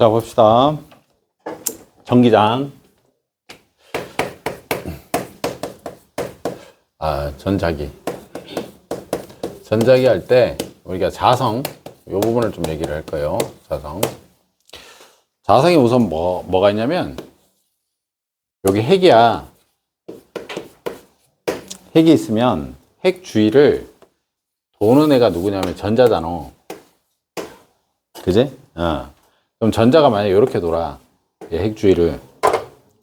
자, 봅시다. 전기장. 전자기. 전자기 할 때 우리가 자성, 이 부분을 좀 얘기를 할 거예요. 자성. 자성이 우선 뭐가 있냐면, 여기 핵이야. 핵이 있으면 핵 주위를 도는 애가 누구냐면 전자잖아. 그지? 그럼 전자가 만약에 이렇게 돌아. 핵 주위를.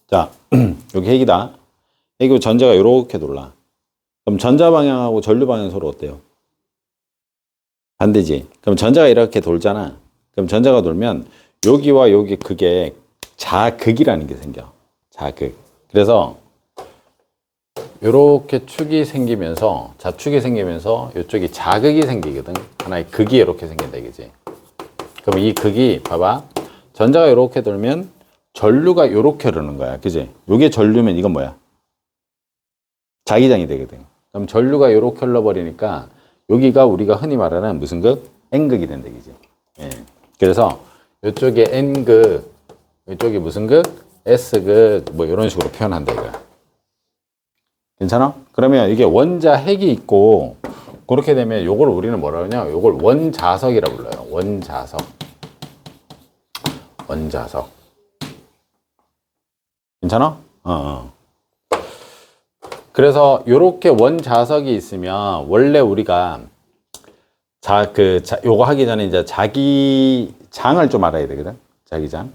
자, 여기 핵이다. 핵이고 전자가 이렇게 돌아. 그럼 전자 방향하고 전류 방향 서로 어때요? 반대지. 그럼 전자가 이렇게 돌잖아. 그럼 전자가 돌면 여기와 여기 그게 자극이라는 게 생겨. 자극. 그래서 이렇게 축이 생기면서, 자축이 생기면서 이쪽이 자극이 생기거든. 하나의 극이 이렇게 생긴다 이거지. 그럼 이 극이 봐봐. 전자가 이렇게 돌면 전류가 이렇게 흐르는 거야. 그지? 이게 전류면 이건 뭐야? 자기장이 되거든. 그럼 전류가 이렇게 흘러버리니까 여기가 우리가 흔히 말하는 무슨 극? N극이 된다 이거지. 예. 그래서 이쪽에 N극, 이쪽이 무슨 극? S극, 뭐 이런 식으로 표현한다 이거야. 괜찮아? 그러면 이게 원자 핵이 있고, 그렇게 되면 요걸 우리는 뭐라 그러냐? 요걸 원자석이라고 불러요. 원자석. 원자석. 괜찮아? 그래서 요렇게 원자석이 있으면 원래 우리가 요거 하기 전에 이제 자기장을 좀 알아야 되거든. 자기장.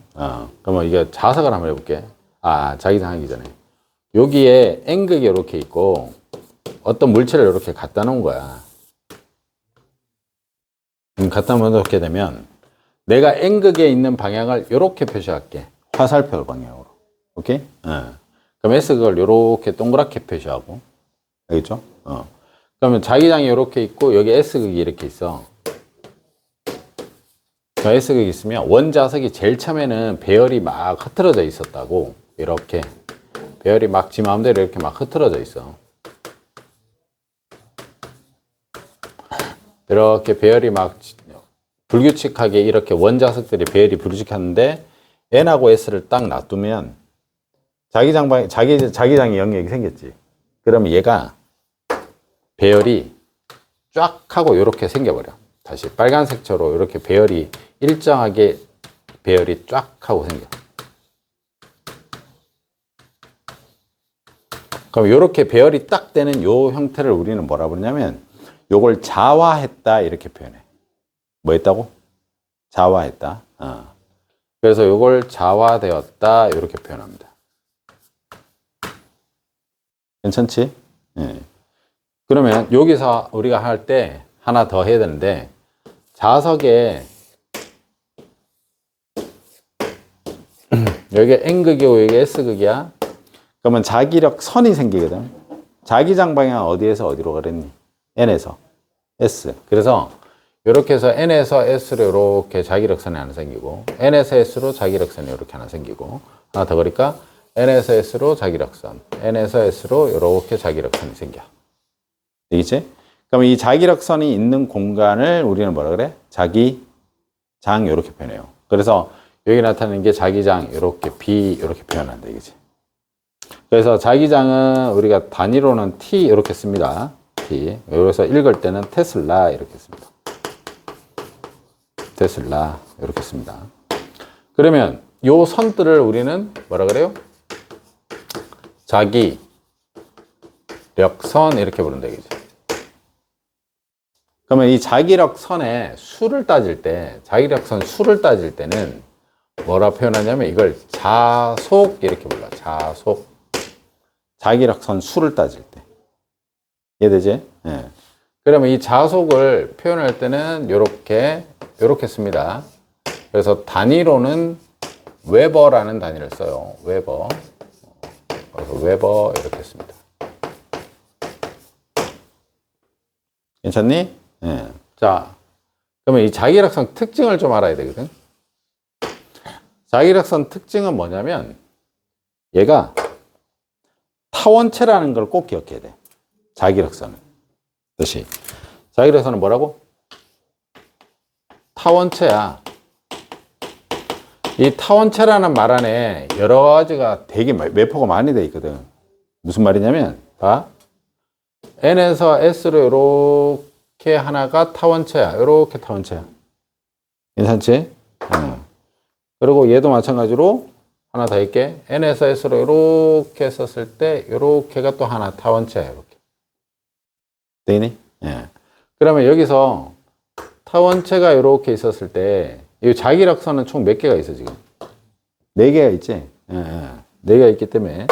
그러면 이게 자석을 한번 해볼게. 자기장 하기 전에. 여기에 N극이 이렇게 있고 어떤 물체를 이렇게 갖다 놓은 거야. 갖다 놓게 되면 내가 N극에 있는 방향을 이렇게 표시할게. 화살표 방향으로. 오케이? 그럼 S극을 이렇게 동그랗게 표시하고. 알겠죠? 그러면 자기장이 이렇게 있고 여기 S극이 이렇게 있어. S극이 있으면 원자석이 제일 처음에는 배열이 막 흐트러져 있었다고. 이렇게. 배열이 막 지 마음대로 이렇게 막 흐트러져 있어. 이렇게 배열이 막 불규칙하게 이렇게 원자석들이 배열이 불규칙한데 N하고 S를 딱 놔두면 자기장의 영역이 생겼지. 그러면 얘가 배열이 쫙 하고 이렇게 생겨버려. 다시 빨간색처럼 이렇게 배열이 일정하게 배열이 쫙 하고 생겨. 그럼 이렇게 배열이 딱 되는 요 형태를 우리는 뭐라 부르냐면 요걸 자화했다 이렇게 표현해. 뭐 했다고? 자화했다. 그래서 요걸 자화되었다 이렇게 표현합니다. 괜찮지? 예. 그러면 여기서 우리가 할 때 하나 더 해야 되는데 자석에 여기 N극이고 여기 S극이야. 그러면 자기력 선이 생기거든. 자기장 방향 어디에서 어디로 가랬니? N에서 S. 그래서 이렇게 해서 N에서 S로 이렇게 자기력선이 하나 생기고 N에서 S로 자기력선이 이렇게 하나 생기고 하나 더 그러니까 N에서 S로 자기력선, N에서 S로 이렇게 자기력선이 생겨. 되겠지? 그럼 이 자기력선이 있는 공간을 우리는 뭐라 그래? 자기장 이렇게 표현해요. 그래서 여기 나타나는 게 자기장 이렇게 B 이렇게 표현한다 이거지. 그래서 자기장은 우리가 단위로는 T 이렇게 씁니다. T. 여기서 읽을 때는 테슬라 이렇게 씁니다. 테슬라 이렇게 씁니다. 그러면 요 선들을 우리는 뭐라 그래요? 자기력선 이렇게 부른다 이거지. 그러면 이 자기력선의 수를 따질 때, 자기력선 수를 따질 때는 뭐라 표현하냐면 이걸 자속 이렇게 불러. 자속. 자기력선 수를 따질 때. 이해되지? 예. 그러면 이 자속을 표현할 때는 요렇게 씁니다. 그래서 단위로는 웨버라는 단위를 써요. 웨버. 그래서 웨버 이렇게 씁니다. 괜찮니? 예. 자, 그러면 이 자기력선 특징을 좀 알아야 되거든. 자기력선 특징은 뭐냐면 얘가 타원체라는 걸 꼭 기억해야 돼. 자기력선은. 다시. 자기력선은 뭐라고? 타원체야. 이 타원체라는 말 안에 여러 가지가 되게 매포가 많이 돼 있거든. 무슨 말이냐면, 봐. n에서 s로 이렇게 하나가 타원체야. 이렇게 타원체야. 괜찮지? 그리고 얘도 마찬가지로 하나 더 있게 n에서 s로 이렇게 썼을 때 이렇게가 또 하나 타원체야. 이렇게. 되니? 예. 그러면 여기서 타원체가 이렇게 있었을 때 이 자기력선은 총 몇 개가 있어 지금? 4개가 있지? 예, 예. 4개가 있기 때문에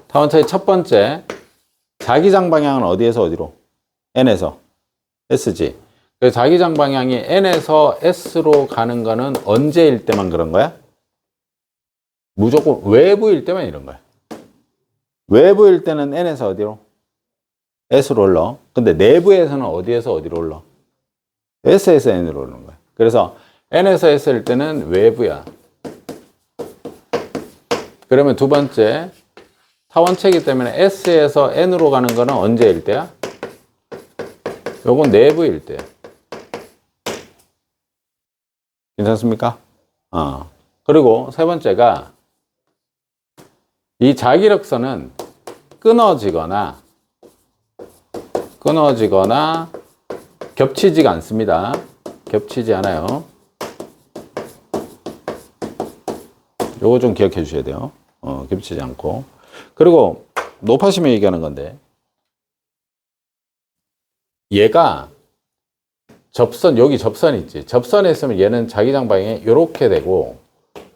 타원체의 첫 번째 자기장 방향은 어디에서 어디로? n에서 s지. 그 자기장 방향이 n에서 s로 가는 거는 언제일 때만 그런 거야? 무조건 외부일 때만 이런 거야. 외부일 때는 n에서 어디로? s로 올라. 근데 내부에서는 어디에서 어디로 올라? s에서 n으로 오는 거야. 그래서 n에서 s일 때는 외부야. 그러면 두 번째 타원체이기 때문에 s에서 n으로 가는 거는 언제일 때야? 요건 내부일 때야. 괜찮습니까? 그리고 세 번째가 이 자기력선은 끊어지거나 겹치지가 않습니다. 겹치지 않아요. 요거 좀 기억해 주셔야 돼요. 겹치지 않고. 그리고 높아심에 얘기하는 건데 얘가 여기 접선 있지. 접선에 있으면 얘는 자기장 방향이 요렇게 되고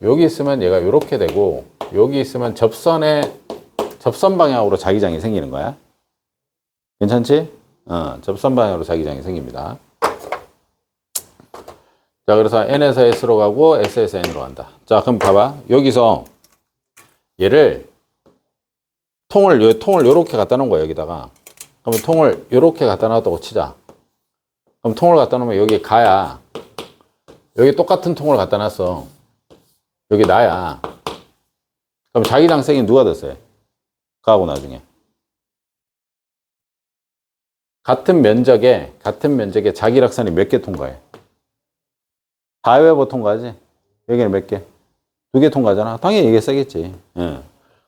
여기 있으면 얘가 요렇게 되고 여기 있으면 접선 방향으로 자기장이 생기는 거야. 괜찮지? 접선 방향으로 자기장이 생깁니다. 자, 그래서 n에서 s로 가고 s에서 n으로 간다. 자, 그럼 봐봐. 여기서 얘를 통을 요렇게 갖다 놓은 거야, 여기다가. 그러면 통을 요렇게 갖다 놨다고 치자. 그럼 통을 갖다 놓으면 여기 가야. 여기 똑같은 통을 갖다 놨어. 여기 나야. 그럼 자기장 세기는 누가 더 세? 가고 나중에. 같은 면적에 자기력선이 몇 개 통과해? 4회 통과하지? 여기는 몇 개? 2개 통과하잖아. 당연히 이게 세겠지. 예.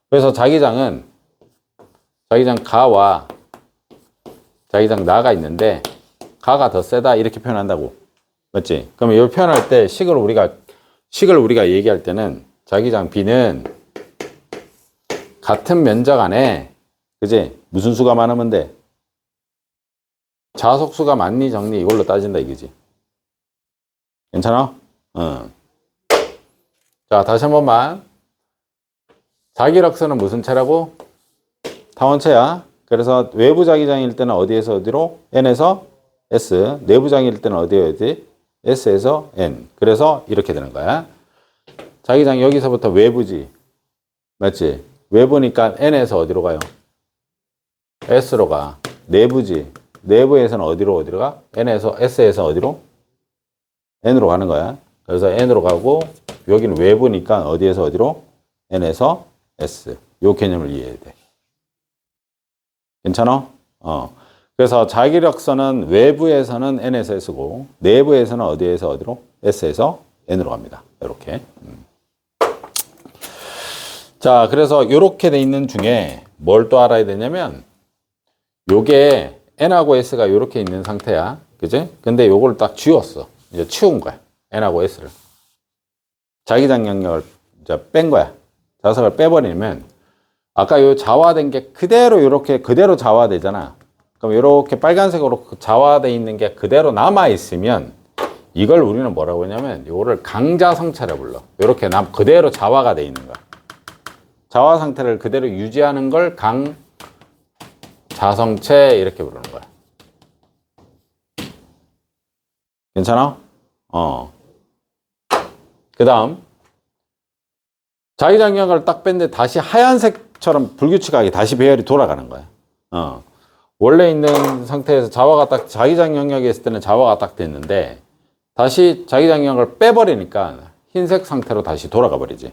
그래서 자기장 가와 자기장 나가 있는데 가가 더 세다 이렇게 표현한다고. 맞지? 그럼 이걸 표현할 때 식을 우리가 얘기할 때는 자기장 B는 같은 면적 안에 그지? 무슨 수가 많으면 돼? 자석수가 많니 적니 이걸로 따진다 이거지. 괜찮아? 자, 다시 한 번만. 자기력선은 무슨 체라고? 타원체야. 그래서 외부 자기장일 때는 어디에서 어디로? n에서 s. 내부 장일 때는 어디? s에서 n. 그래서 이렇게 되는 거야. 자기장 여기서부터 외부지. 맞지? 외부니까 n에서 어디로 가요? s로 가. 내부지. 내부에서는 어디로 가? s에서 어디로? n으로 가는 거야. 그래서 n으로 가고 여기는 외부니까 어디에서 어디로? n에서 s. 요 개념을 이해해야 돼. 괜찮아? 그래서 자기력선은 외부에서는 n에서 s고 내부에서는 어디에서 어디로? s에서 n으로 갑니다. 이렇게. 자, 그래서 이렇게 돼 있는 중에 뭘 또 알아야 되냐면 요게 n하고 s가 이렇게 있는 상태야. 그지? 근데 요걸 딱 지웠어. 이제 치운 거야. n하고 s를. 자기장 영역을 이제 뺀 거야. 자석을 빼버리면 아까 요 자화된 게 그대로 이렇게 그대로 자화되잖아. 그럼 이렇게 빨간색으로 자화되어 있는 게 그대로 남아 있으면 이걸 우리는 뭐라고 하냐면 요거를 강자성체라 불러. 이렇게 그대로 자화가 돼 있는 거야. 자화 상태를 그대로 유지하는 걸 강자성체 이렇게 부르는 거야. 괜찮아? 그 다음 자기장 영역을 딱 뺐는데 다시 하얀색처럼 불규칙하게 다시 배열이 돌아가는 거야. 원래 있는 상태에서 자기장 영역에 있을 때는 자화가 딱 됐는데 다시 자기장 영역을 빼버리니까 흰색 상태로 다시 돌아가 버리지.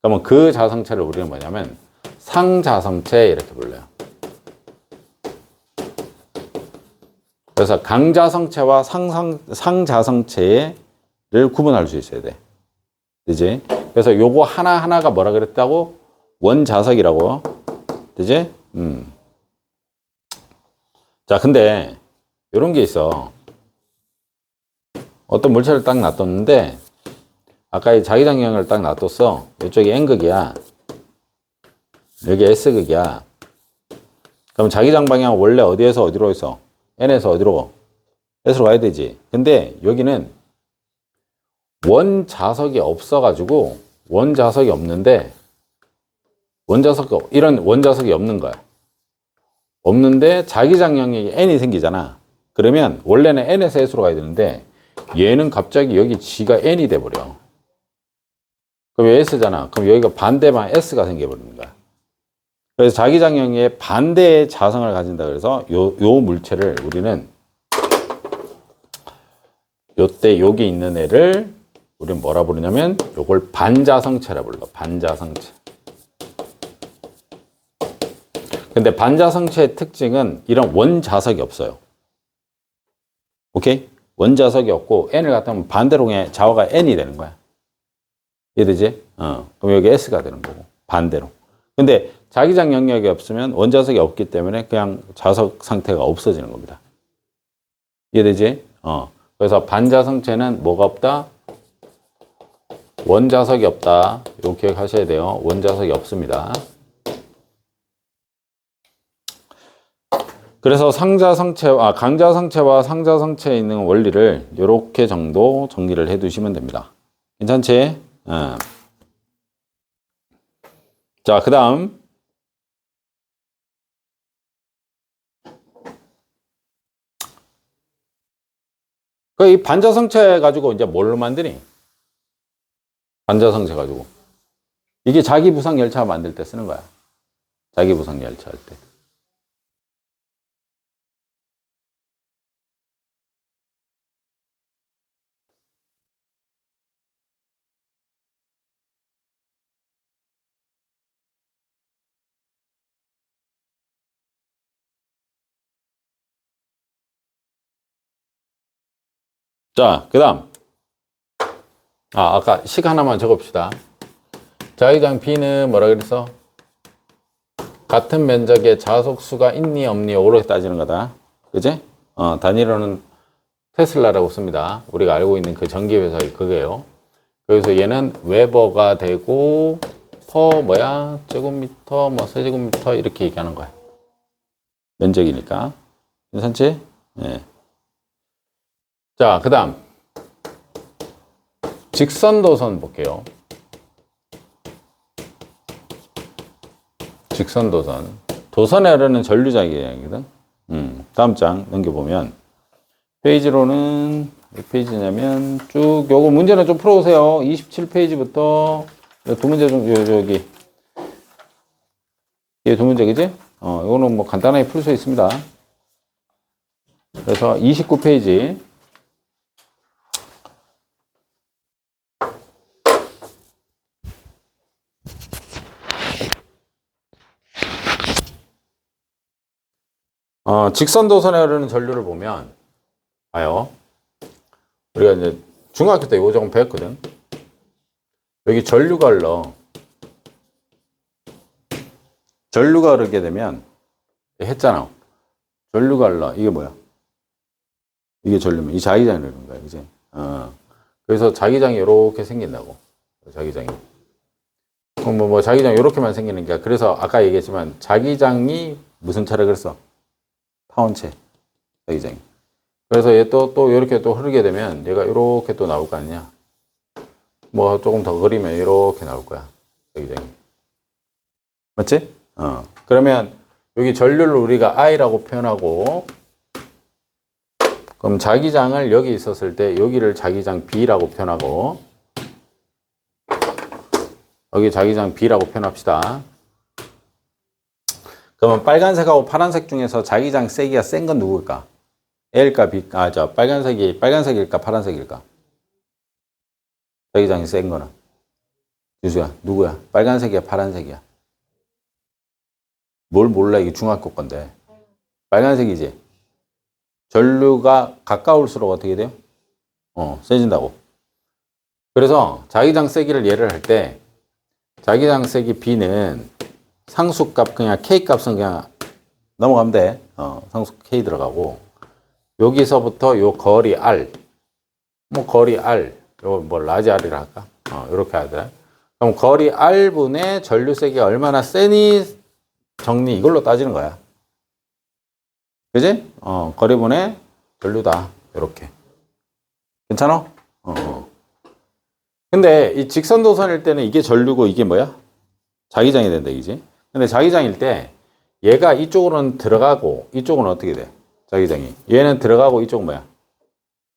그러면 그 자성체를 우리는 뭐냐면 상자성체 이렇게 불러요. 그래서 강자성체와 상자성체의 구분할 수 있어야 돼. 그지? 그래서 요거 하나하나가 뭐라 그랬다고? 원자석이라고. 그지? 자, 근데 요런 게 있어. 어떤 물체를 딱 놔뒀는데 아까 이 자기장 영역을 딱 놔뒀어. 이쪽이 N극이야. 여기 S극이야. 그럼 자기장 방향은 원래 어디에서 어디로 있어? N에서 어디로? S로 가야 되지. 근데 여기는 원자석이 없어가지고 원자석이 없는데 이런 원자석이 없는 거야. 없는데 자기장 영역이 N이 생기잖아. 그러면 원래는 N에서 S로 가야 되는데 얘는 갑자기 여기 G가 N이 돼버려. 그럼 여기 S잖아. 그럼 여기가 반대방 S가 생겨버리는 거야. 그래서 자기장 영역에 반대의 자성을 가진다. 그래서 요 물체를 우리는 요때 여기 있는 애를 우리는 뭐라 부르냐면 요걸 반자성체라 불러. 반자성체. 근데 반자성체의 특징은 이런 원자석이 없어요. 오케이? 원자석이 없고 N을 갖다 놓으면 반대로 그냥 자화가 N이 되는 거야. 이해되지? 그럼 여기 S가 되는 거고 반대로. 근데 자기장 영역이 없으면 원자석이 없기 때문에 그냥 자석 상태가 없어지는 겁니다. 이해되지? 그래서 반자성체는 뭐가 없다? 원자석이 없다. 이거 기억하셔야 돼요. 원자석이 없습니다. 그래서 강자성체와 상자성체에 있는 원리를 이렇게 정도 정리를 해 두시면 됩니다. 괜찮지? 자, 그 다음. 이 반자성체 가지고 이제 뭘로 만드니? 반자성체 가지고. 이게 자기부상 열차 만들 때 쓰는 거야. 자기부상 열차 할 때. 자, 그 다음. 아까 식 하나만 적읍시다. 자기장 B는 뭐라 그랬어? 같은 면적의 자석수가 있니 없니 요렇게 따지는 거다. 그지? 단위로는 테슬라라고 씁니다. 우리가 알고 있는 그 전기회사의 그게요. 그래서 얘는 웨버가 되고 제곱미터, 세제곱미터 이렇게 얘기하는 거야. 면적이니까. 괜찮지? 네. 자, 그 다음. 직선도선 볼게요. 직선도선. 도선에 흐르는 전류자기장이거든. 다음 장 넘겨보면 페이지로는 몇 페이지냐면 쭉 요거 문제는 좀 풀어오세요. 27페이지부터 두 문제 좀 여기 이게 두 문제 그지? 요거는 뭐 간단하게 풀 수 있습니다. 그래서 29페이지 직선도선에 흐르는 전류를 보면 봐요. 우리가 이제 중학교 때 이거 조금 배웠거든. 여기 전류가 흘러. 전류가 흐르게 되면 했잖아. 전류가 흘러. 이게 뭐야? 이게 전류면 이 자기장이 흐르는 거야. 그지? 그래서 자기장이 이렇게 생긴다고. 자기장이. 그럼 뭐 자기장 이렇게만 생기는 게 그래서 아까 얘기했지만 자기장이 무슨 차라 그랬어? 타원체. 자기장이. 그래서 얘 또 이렇게 또 흐르게 되면 얘가 이렇게 또 나올 거 아니냐. 뭐 조금 더 그리면 이렇게 나올 거야. 자기장이. 맞지? 그러면 여기 전류를 우리가 I라고 표현하고 그럼 자기장을 여기 있었을 때 여기를 자기장 B라고 표현하고 여기 자기장 B라고 표현합시다. 그러면 빨간색하고 파란색 중에서 자기장 세기가 센 건 누구일까? A일까 B일까? 빨간색일까 파란색일까? 자기장이 센 거는 유수야 누구야? 빨간색이야 파란색이야? 뭘 몰라. 이게 중학교 건데 빨간색이지. 전류가 가까울수록 어떻게 돼요? 세진다고. 그래서 자기장 세기를 예를 할 때 자기장 세기 B는 상수값 그냥 K 값은 그냥 넘어가면 돼. 상수 K 들어가고 여기서부터 요 거리 R 뭐 거리 R 요 뭐 라지 R이라 할까? 이렇게 하자. 그럼 거리 R분의 전류 세기가 얼마나 세니 정리 이걸로 따지는 거야. 그지? 거리분의 전류다. 이렇게. 괜찮아? 근데 이 직선도선일 때는 이게 전류고 이게 뭐야? 자기장이 된다, 이지? 근데 자기장일 때 얘가 이쪽으로는 들어가고 이쪽은 어떻게 돼? 자기장이. 얘는 들어가고 이쪽은 뭐야?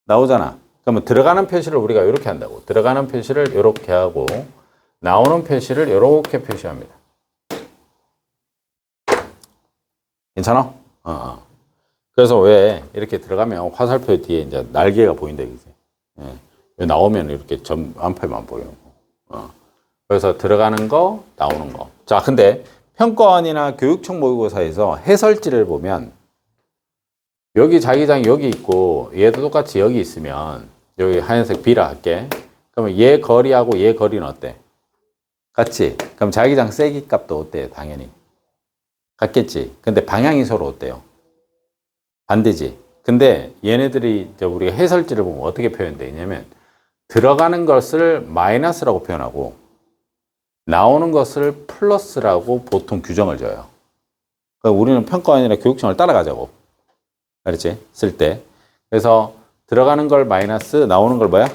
나오잖아. 그러면 들어가는 표시를 우리가 이렇게 한다고. 들어가는 표시를 이렇게 하고 나오는 표시를 이렇게 표시합니다. 괜찮아? 그래서 왜 이렇게 들어가면 화살표 뒤에 이제 날개가 보인다, 이거지. 예. 나오면 이렇게 안표만 보이는 거. 그래서 들어가는 거, 나오는 거. 자, 근데 평가원이나 교육청 모의고사에서 해설지를 보면 여기 자기장이 여기 있고 얘도 똑같이 여기 있으면 여기 하얀색 B라 할게. 그러면 얘 거리하고 얘 거리는 어때? 같지? 그럼 자기장 세기 값도 어때? 당연히. 같겠지? 근데 방향이 서로 어때요? 반대지? 근데 얘네들이 이제 우리가 해설지를 보면 어떻게 표현되냐면 들어가는 것을 마이너스라고 표현하고 나오는 것을 플러스라고 보통 규정을 줘요. 그러니까 우리는 평가원이나 교육청을 따라가자고. 알았지? 쓸 때. 그래서 들어가는 걸 마이너스, 나오는 걸 뭐야?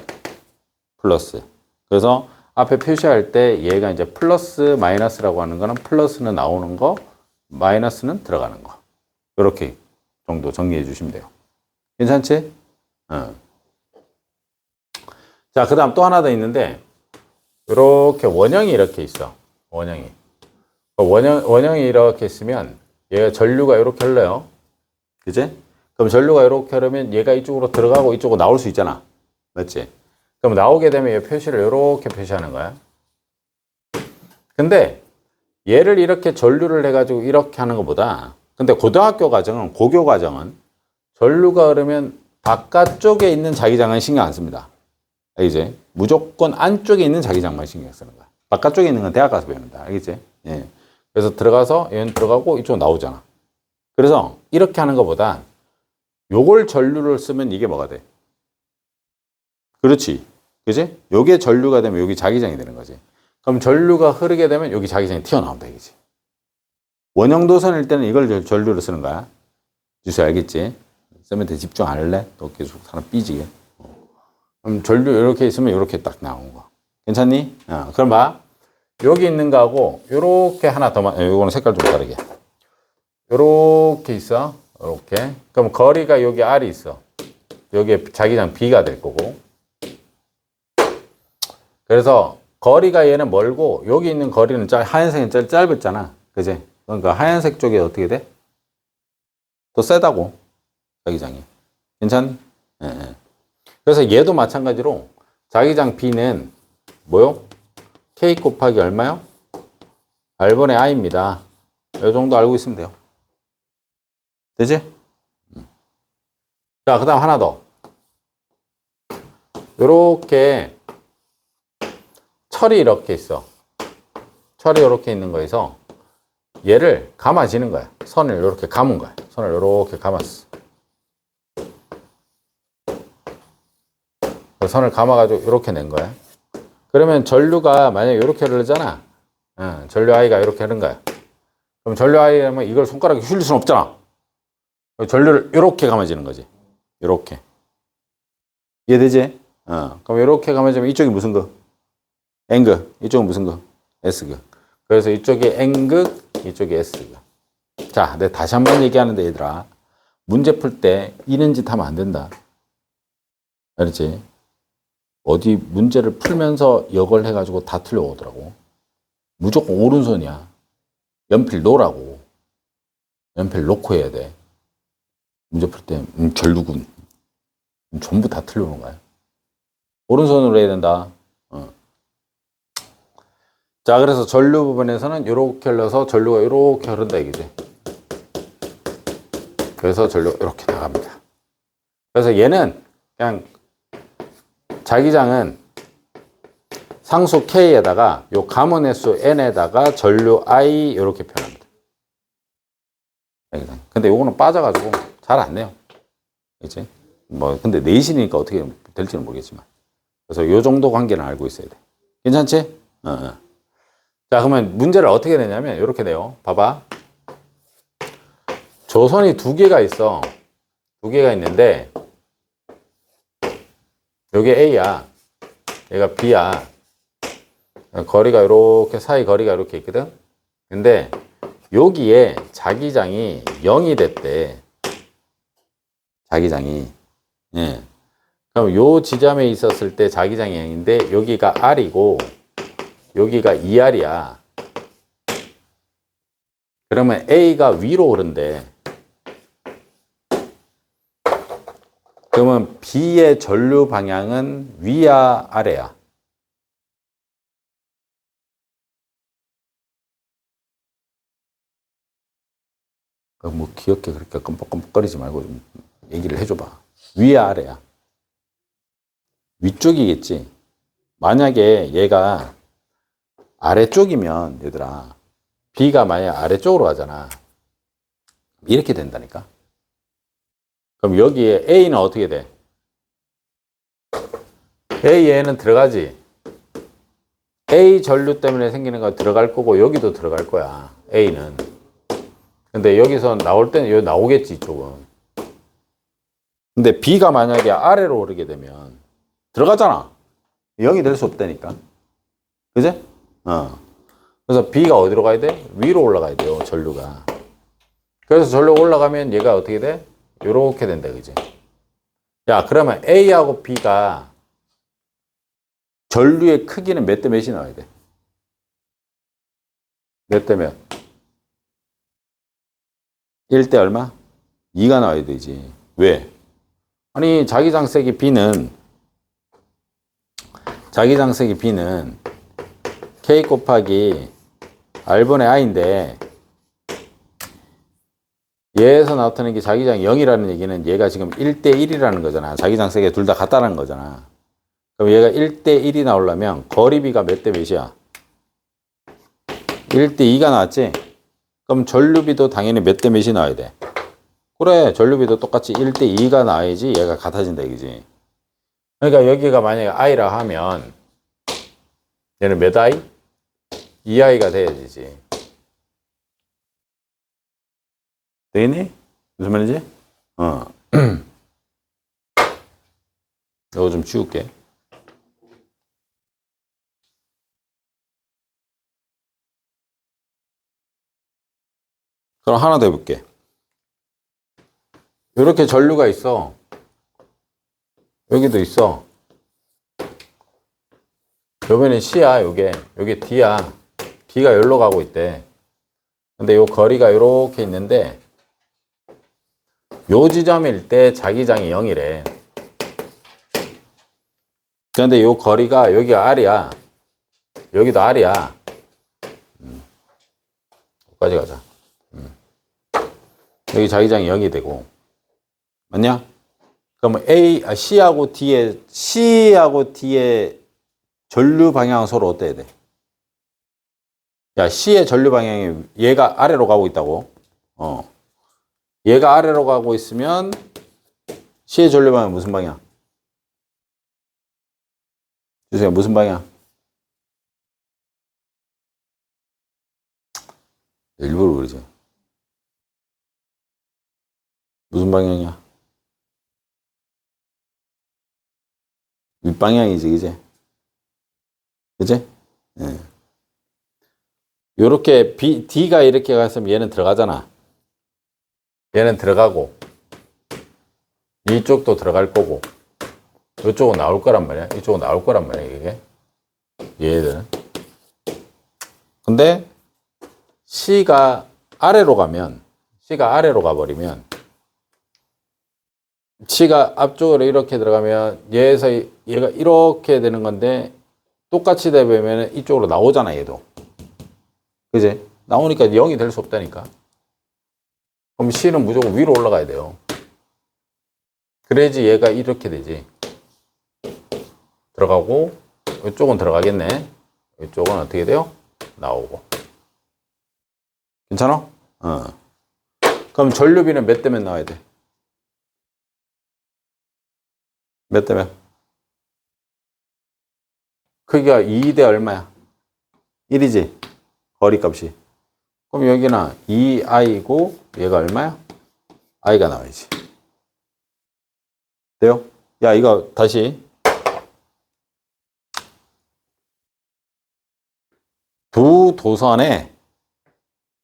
플러스. 그래서 앞에 표시할 때 얘가 이제 플러스 마이너스라고 하는 거는 플러스는 나오는 거, 마이너스는 들어가는 거. 이렇게 정도 정리해 주시면 돼요. 괜찮지? 자, 그 다음 또 하나 더 있는데 이렇게 원형이 이렇게 있어. 원형이. 원형이 이렇게 있으면 얘가 전류가 이렇게 흘러요. 그지? 그럼 전류가 이렇게 흐르면 얘가 이쪽으로 들어가고 이쪽으로 나올 수 있잖아. 맞지? 그럼 나오게 되면 이 표시를 이렇게 표시하는 거야. 근데 얘를 이렇게 전류를 해가지고 이렇게 하는 것보다 근데 고등학교 과정은, 고교 과정은 전류가 흐르면 바깥쪽에 있는 자기장은 신경 안 씁니다. 알겠지? 무조건 안쪽에 있는 자기장만 신경 쓰는 거야. 바깥쪽에 있는 건 대학 가서 배운다. 알겠지? 예. 그래서 들어가서 얘는 들어가고 이쪽 나오잖아. 그래서 이렇게 하는 것보다 요걸 전류를 쓰면 이게 뭐가 돼? 그렇지. 그지? 요게 전류가 되면 여기 자기장이 되는 거지. 그럼 전류가 흐르게 되면 여기 자기장이 튀어나온다. 이거지. 원형도선일 때는 이걸 전류로 쓰는 거야. 주시 알겠지? 쌤한테 집중 안 할래? 또 계속 사람 삐지게. 그럼 전류 이렇게 있으면 이렇게 딱 나오는 거. 괜찮니? 그럼 봐. 여기 있는 거하고 요렇게 하나 더, 요거는 색깔 좀 다르게. 요렇게 있어. 요렇게. 그럼 거리가 여기 R이 있어. 여기에 자기장 B가 될 거고. 그래서 거리가 얘는 멀고 여기 있는 거리는 하얀색은 짧았잖아. 그지? 그러니까 하얀색 쪽에 어떻게 돼? 더 세다고. 자기장이. 괜찮니? 예. 그래서 얘도 마찬가지로 자기장 B는 뭐요? K 곱하기 얼마요? R분의 I입니다. 이 정도 알고 있으면 돼요. 되지? 자, 그 다음 하나 더. 요렇게 철이 이렇게 있어. 철이 이렇게 있는 거에서 얘를 감아지는 거야. 선을 이렇게 감은 거야. 선을 이렇게 감았어. 선을 감아가지고 이렇게 낸 거야. 그러면 전류가 만약에 이렇게 흐르잖아. 전류 I가 이렇게 흐른 거야. 그럼 전류 I라면 이걸 손가락에 휘둘 수는 없잖아. 전류를 이렇게 감아지는 거지. 이렇게. 이해되지? 그럼 이렇게 감아지면 이쪽이 무슨 거? N극. 이쪽은 무슨 거? S극. 그래서 이쪽이 N극, 이쪽이 S극. 자, 내가 다시 한번 얘기하는데 얘들아. 문제 풀 때 이런 짓 하면 안 된다. 알았지? 어디 문제를 풀면서 역을 해가지고 다 틀려오더라고. 무조건 오른손이야. 연필 놓으라고. 연필 놓고 해야 돼. 문제 풀 때 전류군. 전부 다 틀려오는 거야. 오른손으로 해야 된다. 자, 그래서 전류 부분에서는 이렇게 흘러서 전류가 이렇게 흐른다 이거지. 그래서 전류가 이렇게 나갑니다. 그래서 얘는 그냥 자기장은 상수 K에다가 요 가문의 수 N에다가 전류 I 이렇게 표현합니다. 근데 요거는 빠져가지고 잘 안 내요. 그치? 뭐, 근데 내신이니까 어떻게 될지는 모르겠지만. 그래서 요 정도 관계는 알고 있어야 돼. 괜찮지? 자, 그러면 문제를 어떻게 내냐면, 이렇게 돼요. 봐봐. 조선이 두 개가 있어. 두 개가 있는데, 요게 A야. 얘가 B야. 거리가 이렇게, 사이 거리가 이렇게 있거든? 근데, 여기에 자기장이 0이 됐대. 자기장이. 예. 그럼 요 지점에 있었을 때 자기장이 0인데, 여기가 R이고, 여기가 2R이야. 그러면 A가 위로 오른대. 그러면 B의 전류 방향은 위야, 아래야? 뭐 귀엽게 그렇게 껌뻑껌뻑거리지 말고 좀 얘기를 해줘봐. 위야, 아래야? 위쪽이겠지. 만약에 얘가 아래쪽이면 얘들아, B가 만약 아래쪽으로 가잖아. 이렇게 된다니까. 그럼 여기에 A는 어떻게 돼? A에는 들어가지. A 전류 때문에 생기는 거 들어갈 거고 여기도 들어갈 거야. A는. 근데 여기서 나올 때는 여기 나오겠지, 이쪽은. 근데 B가 만약에 아래로 오르게 되면 들어가잖아. 0이 될 수 없다니까. 그지? 그래서 B가 어디로 가야 돼? 위로 올라가야 돼요, 전류가. 그래서 전류가 올라가면 얘가 어떻게 돼? 요렇게 된다, 그지? 야, 그러면 A하고 B가 전류의 크기는 몇 대 몇이 나와야 돼? 몇 대 몇? 1대 얼마? 2가 나와야 되지. 왜? 아니, 자기장색이 B는 K 곱하기 R분의 I인데 얘에서 나타나는 게 자기장이 0이라는 얘기는 얘가 지금 1대1이라는 거잖아. 자기장색이 둘 다 같다는 거잖아. 그럼 얘가 1대1이 나오려면 거리비가 몇 대 몇이야? 1대2가 나왔지? 그럼 전류비도 당연히 몇 대 몇이 나와야 돼? 그래, 전류비도 똑같이 1대2가 나와야지 얘가 같아진다, 이거지. 그러니까 여기가 만약에 I라 하면 얘는 몇 I? 2I가 돼야 되지. 되겠니? 무슨 말인지? 이거 좀 치울게. 그럼 하나 더 해볼게. 이렇게 전류가 있어. 여기도 있어. 요번엔 C야, 요게 D야. B가 여기로 가고 있대. 근데 요 거리가 이렇게 있는데, 요 지점일 때 자기장이 0이래. 그런데 요 거리가, 여기가 R이야. 여기도 R이야. 여기까지 가자. 여기 자기장이 0이 되고. 맞냐? 그러면 C하고 D의 전류 방향은 서로 어때야 돼? 야, C의 전류 방향이 얘가 아래로 가고 있다고. 얘가 아래로 가고 있으면 C의 전류 방향은 무슨 방향? 주세요. 무슨 방향? 일부러 그러죠. 무슨 방향이야? 윗방향이지, 그지? 그지? 예. 요렇게 D가 이렇게 갔으면 얘는 들어가잖아. 얘는 들어가고, 이쪽도 들어갈 거고, 이쪽은 나올 거란 말이야. 이쪽은 나올 거란 말이야, 이게. 얘들은. 근데, C가 아래로 가버리면, C가 앞쪽으로 이렇게 들어가면, 얘가 이렇게 되는 건데, 똑같이 되면 이쪽으로 나오잖아, 얘도. 그지? 나오니까 0이 될 수 없다니까. 그럼 C는 무조건 위로 올라가야 돼요. 그래야지 얘가 이렇게 되지. 들어가고, 이쪽은 들어가겠네. 이쪽은 어떻게 돼요? 나오고. 괜찮아? 그럼 전류비는 몇 대면 나와야 돼? 몇 대면? 크기가 2대 얼마야? 1이지? 거리값이. 그럼 여기는 2i고 얘가 얼마야? i가 나와야지. 돼요? 야, 이거 다시. 두 도선에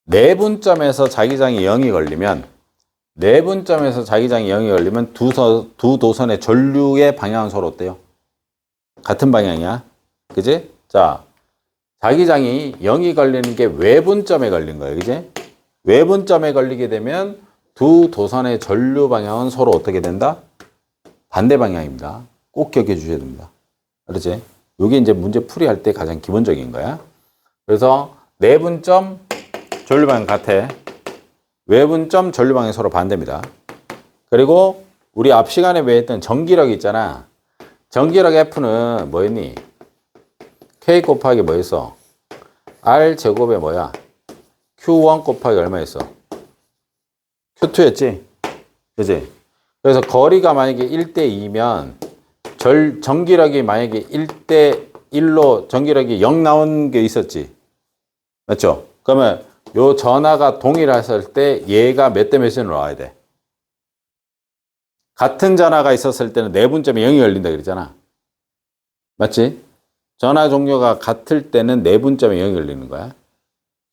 내분점에서 자기장이 0이 걸리면 두 도선의 전류의 방향은 서로 어때요? 같은 방향이야. 그지? 자, 자기장이 0이 걸리는 게 외분점에 걸린 거예요. 그지? 외분점에 걸리게 되면 두 도선의 전류 방향은 서로 어떻게 된다? 반대 방향입니다. 꼭 기억해 주셔야 됩니다. 그렇지? 이게 이제 문제 풀이할 때 가장 기본적인 거야. 그래서 내분점 전류 방향 같아. 외분점 전류 방향이 서로 반대입니다. 그리고 우리 앞 시간에 배웠던 전기력 있잖아. 전기력 F는 뭐였니? K 곱하기 뭐였어? R 제곱에 뭐야? Q1 곱하기 얼마였어? Q2였지? 그지? 그래서 거리가 만약에 1대2면 전기력이 만약에 1대1로 전기력이 0 나온 게 있었지? 맞죠? 그러면 요 전하가 동일했을 때 얘가 몇 대 몇으로 나와야 돼? 같은 전하가 있었을 때는 내분점에 0이 걸린다 그랬잖아. 맞지? 전하 종류가 같을 때는 내분점에 0이 걸리는 거야.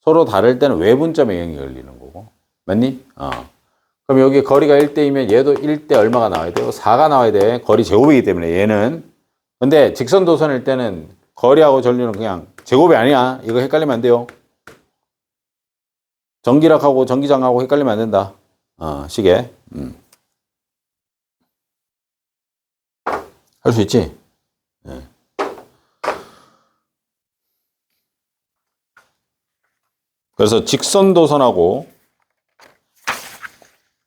서로 다를 때는 외분점에 0이 걸리는 거고. 맞니? 그럼 여기 거리가 1대이면 얘도 1대 얼마가 나와야 돼요? 4가 나와야 돼. 거리 제곱이기 때문에 얘는. 근데 직선 도선일 때는 거리하고 전류는 그냥 제곱이 아니야. 이거 헷갈리면 안 돼요. 전기력하고 전기장하고 헷갈리면 안 된다. 시계. 할 수 있지? 네. 그래서 직선 도선하고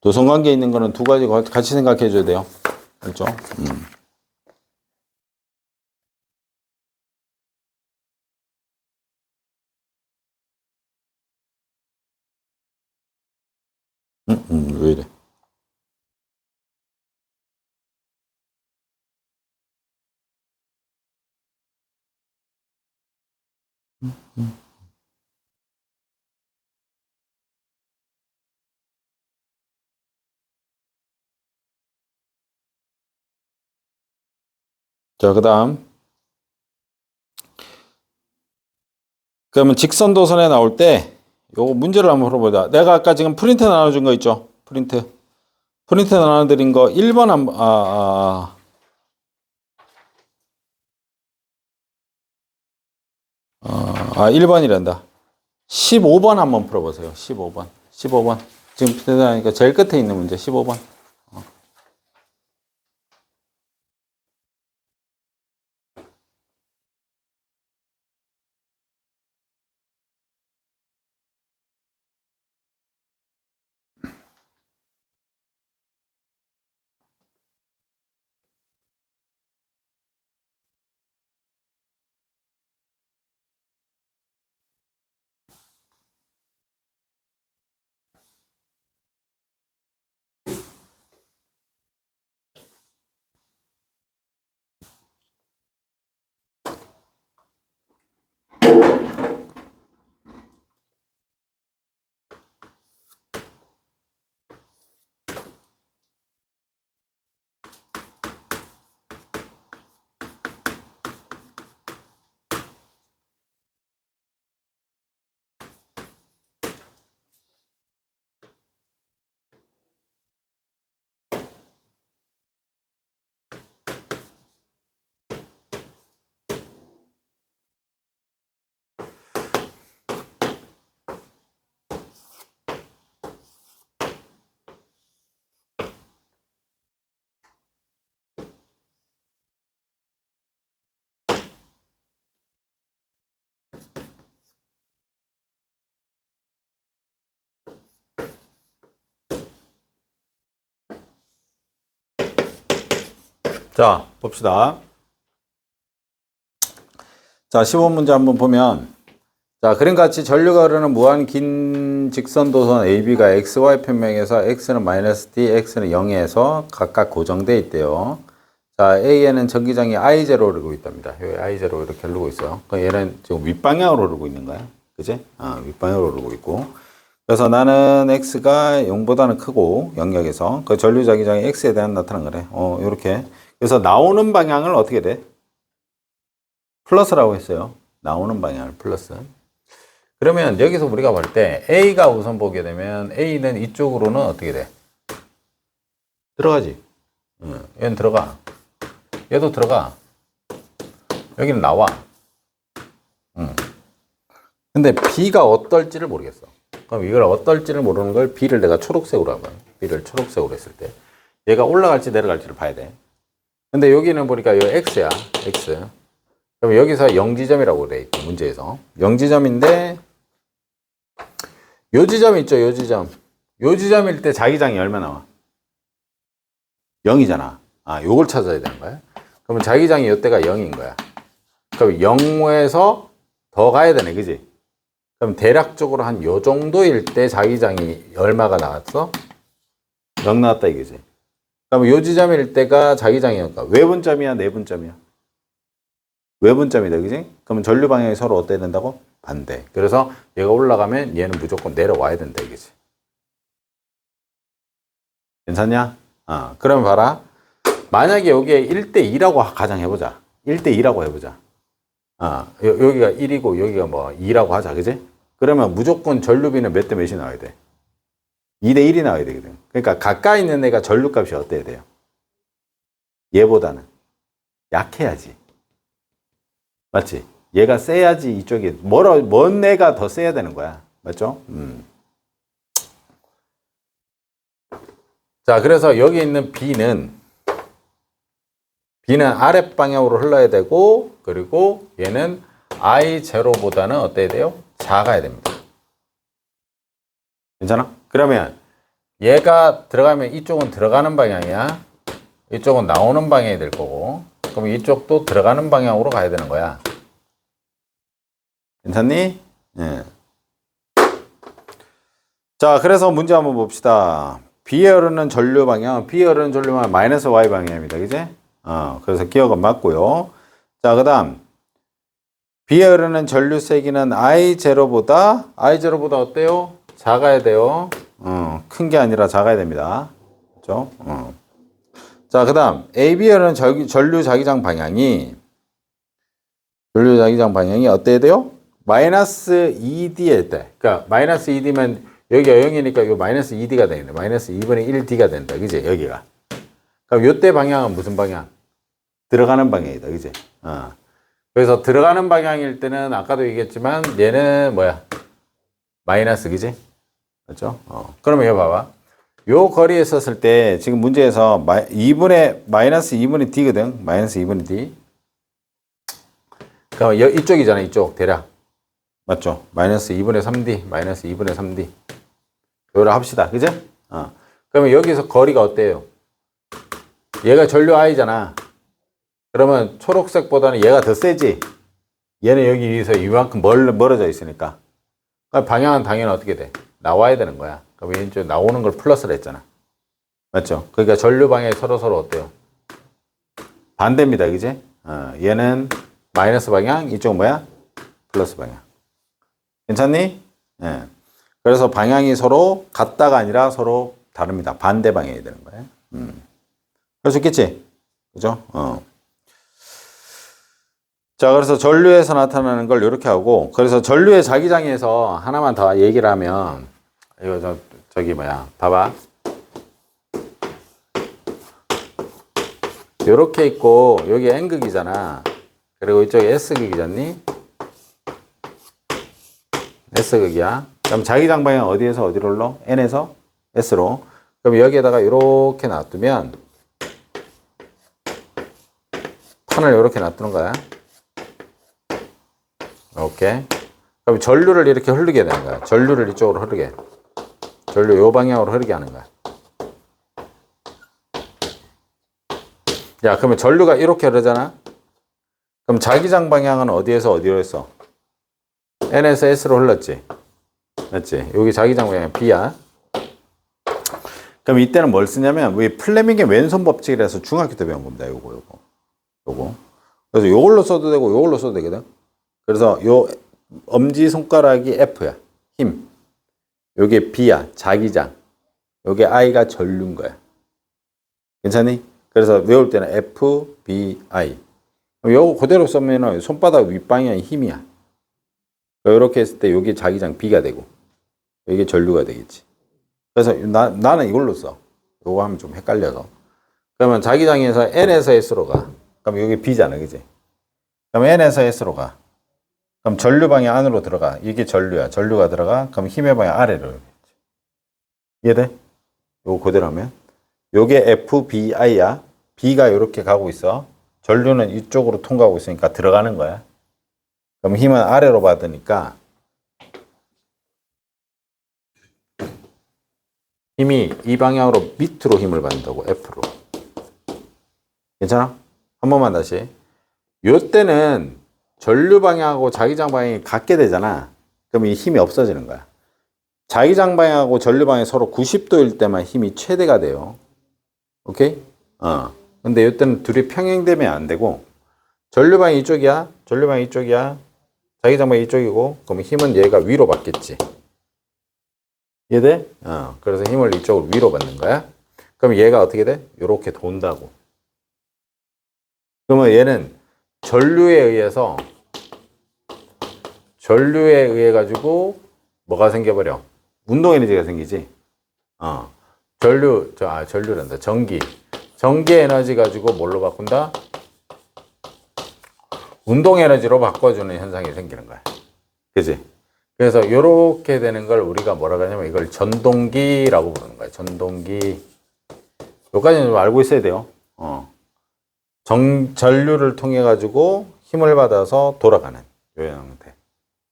도선 관계에 있는 거는 두 가지 같이 생각해 줘야 돼요. 알죠? 왜 이래? 자, 그 다음. 그러면 직선 도선에 나올 때 요거 문제를 한번 풀어보자. 내가 아까 지금 프린트 나눠준 거 있죠? 프린트 나눠드린 거 1번 한번 1번이란다. 15번 한번 풀어보세요. 15번. 지금 프린트하니까 제일 끝에 있는 문제 15번. 자, 봅시다. 자, 15문제 한번 보면, 자, 그림같이 전류가 흐르는 무한 긴 직선 도선 AB가 XY 편명에서 X는 마이너스 D, X는 0에서 각각 고정돼 있대요. 자, A에는 전기장이 I0로 흐르고 있답니다. 여기 I0 이렇게 흐르고 있어요. 얘는 지금 윗방향으로 흐르고 있는 거야. 그지? 윗방향으로 흐르고 있고. 그래서 나는 X가 0보다는 크고, 영역에서. 그 전류 자기장이 X에 대한 나타난 거래. 요렇게. 그래서 나오는 방향을 어떻게 돼? 플러스라고 했어요. 나오는 방향을 플러스. 그러면 여기서 우리가 볼 때 A가 우선 보게 되면 A는 이쪽으로는 어떻게 돼? 들어가지. 얘는 들어가. 얘도 들어가. 여기는 나와. 근데 B가 어떨지를 모르겠어. 그럼 이걸 어떨지를 모르는 걸 B를 내가 초록색으로 하면 B를 초록색으로 했을 때 얘가 올라갈지 내려갈지를 봐야 돼. 근데 여기는 보니까 이 X야. X. 그럼 여기서 0지점이라고 돼 있고 문제에서 0지점인데 요 지점 있죠. 요 지점. 요 지점일 때 자기장이 얼마 나와? 0이잖아. 요걸 찾아야 되는 거야. 그러면 자기장이 요때가 0인 거야. 그럼 0에서 더 가야 되네. 그지? 그럼 대략적으로 한 요 정도일 때 자기장이 얼마가 나왔어? 0 나왔다 이거지. 그럼 요 지점일 때가 자기장이니까 외분점이야, 내분점이야? 외분점이다, 그지? 그러면 전류 방향이 서로 어때야 된다고? 반대. 그래서 얘가 올라가면 얘는 무조건 내려와야 된다, 이거지. 괜찮냐? 그러면 봐라. 만약에 여기에 1대2라고 가정해보자. 1대2라고 해보자. 여기가 1이고 여기가 뭐 2라고 하자, 그지? 그러면 무조건 전류비는 몇 대 몇이 나와야 돼? 2대1이 나와야 되거든. 그러니까 가까이 있는 애가 전류값이 어때야 돼요? 얘보다는 약해야지. 맞지? 얘가 세야지 이쪽이 먼 애가 더 세야 되는 거야. 맞죠? 자, 그래서 여기 있는 B는 아랫방향으로 흘러야 되고, 그리고 얘는 I0보다는 어때야 돼요? 작아야 됩니다. 괜찮아? 그러면 얘가 들어가면 이쪽은 들어가는 방향이야. 이쪽은 나오는 방향이 될 거고, 그럼 이쪽도 들어가는 방향으로 가야 되는 거야. 괜찮니? 예. 자, 그래서 문제 한번 봅시다. B에 흐르는 전류 방향, B에 흐르는 전류 방향 마이너스 Y 방향입니다. 그지? 그래서 기억은 맞고요. 자, 그 다음 B에 흐르는 전류 세기는 I0보다 어때요? 작아야 돼요. 큰 게 아니라 작아야 됩니다. 그렇죠? 자, 그 다음 AB에 흐르는 전류 자기장 방향이 어때야 돼요? 마이너스 2D일 때. 그러니까 마이너스 2D면 여기가 0이니까 이거 마이너스 2D가 되겠네. 마이너스 2분의 1D가 된다. 그지? 여기가. 그럼 요때 방향은 무슨 방향? 들어가는 방향이다. 그지? 그래서 들어가는 방향일 때는 아까도 얘기했지만 얘는 뭐야? 마이너스. 그지? 그렇죠? 그러면 이거 봐봐. 요 거리에 있었을 때 지금 문제에서 마이너스 2분의 D거든. 마이너스 2분의 D. 그럼 이쪽이잖아. 이쪽 대략. 맞죠? 마이너스 2분의 3D. 마이너스 2분의 3D. 요를 합시다. 그죠? 그러면 여기서 거리가 어때요? 얘가 전류 I잖아. 그러면 초록색보다는 얘가 더 세지? 얘는 여기서 이만큼 멀어져 있으니까. 그러니까 방향은 당연히 어떻게 돼? 나와야 되는 거야. 그럼 얘는 좀 나오는 걸 플러스로 했잖아. 맞죠? 그러니까 전류 방향이 서로 어때요? 반대입니다. 그지? 얘는 마이너스 방향, 이쪽은 뭐야? 플러스 방향. 괜찮니? 예. 그래서 방향이 서로 같다가 아니라 서로 다릅니다. 반대 방향이 되는 거예요. 그럴 수 있겠지? 그죠? 자, 그래서 전류에서 나타나는 걸 이렇게 하고, 그래서 전류의 자기장에서 하나만 더 얘기를 하면, 이거 저기 뭐야, 봐봐. 요렇게 있고, 여기 N극이잖아. 그리고 이쪽에 S극이잖니? S극이야. 그럼 자기장 방향 어디에서 어디로 흘러? N에서 S로. 그럼 여기에다가 이렇게 놔두면 판을 이렇게 놔두는 거야. 오케이. 그럼 전류를 이렇게 흐르게 되는 거야. 전류를 이쪽으로 흐르게. 전류 요 방향으로 흐르게 하는 거야. 야, 그러면 전류가 이렇게 흐르잖아. 그럼 자기장 방향은 어디에서 어디로 했어? N에서 S로 흘렀지? 맞지? 여기 자기장 방향 B야. 그럼 이때는 뭘 쓰냐면, 우리 플레밍의 왼손 법칙이라서 중학교 때 배운 겁니다. 요거. 그래서 요걸로 써도 되고, 요걸로 써도 되거든. 그래서 요 엄지손가락이 F야. 힘. 요게 B야. 자기장. 요게 I가 전류인 거야. 괜찮니? 그래서 외울 때는 F, B, I. 요거 그대로 쓰면은 손바닥 윗방향이 힘이야. 이렇게 했을 때 요게 자기장 B가 되고, 이게 전류가 되겠지. 그래서 나는 이걸로 써. 요거 하면 좀 헷갈려서. 그러면 자기장에서 N에서 S로 가. 그럼 여기 B잖아, 그지? 그럼 N에서 S로 가. 그럼 전류 방향 안으로 들어가. 이게 전류야. 전류가 들어가. 그럼 힘의 방향 아래로. 이해돼? 요거 그대로 하면. 요게 FBI야. B가 이렇게 가고 있어. 전류는 이쪽으로 통과하고 있으니까 들어가는 거야. 그럼 힘은 아래로 받으니까 힘이 이 방향으로 밑으로 힘을 받는다고. F로. 괜찮아? 한 번만 다시. 요때는 전류 방향하고 자기장 방향이 같게 되잖아. 그럼 이 힘이 없어지는 거야. 자기장 방향하고 전류 방향이 서로 90도일 때만 힘이 최대가 돼요. 오케이? 근데 이때는 둘이 평행되면 안 되고, 전류 방향이 이쪽이야. 전류 방향이 이쪽이야. 자기장 방향이 이쪽이고, 그럼 힘은 얘가 위로 받겠지. 이해돼? 그래서 힘을 이쪽으로 위로 받는 거야. 그럼 얘가 어떻게 돼? 요렇게 돈다고. 그러면 얘는 전류에 의해 가지고 뭐가 생겨버려? 운동 에너지가 생기지. 전류란다. 전기 에너지 가지고 뭘로 바꾼다? 운동 에너지로 바꿔주는 현상이 생기는 거야. 그지? 그래서 요렇게 되는 걸 우리가 뭐라고 하냐면 이걸 전동기라고 부르는 거야. 전동기. 여기까지는 좀 알고 있어야 돼요. 전류를 통해 가지고 힘을 받아서 돌아가는 요 형태.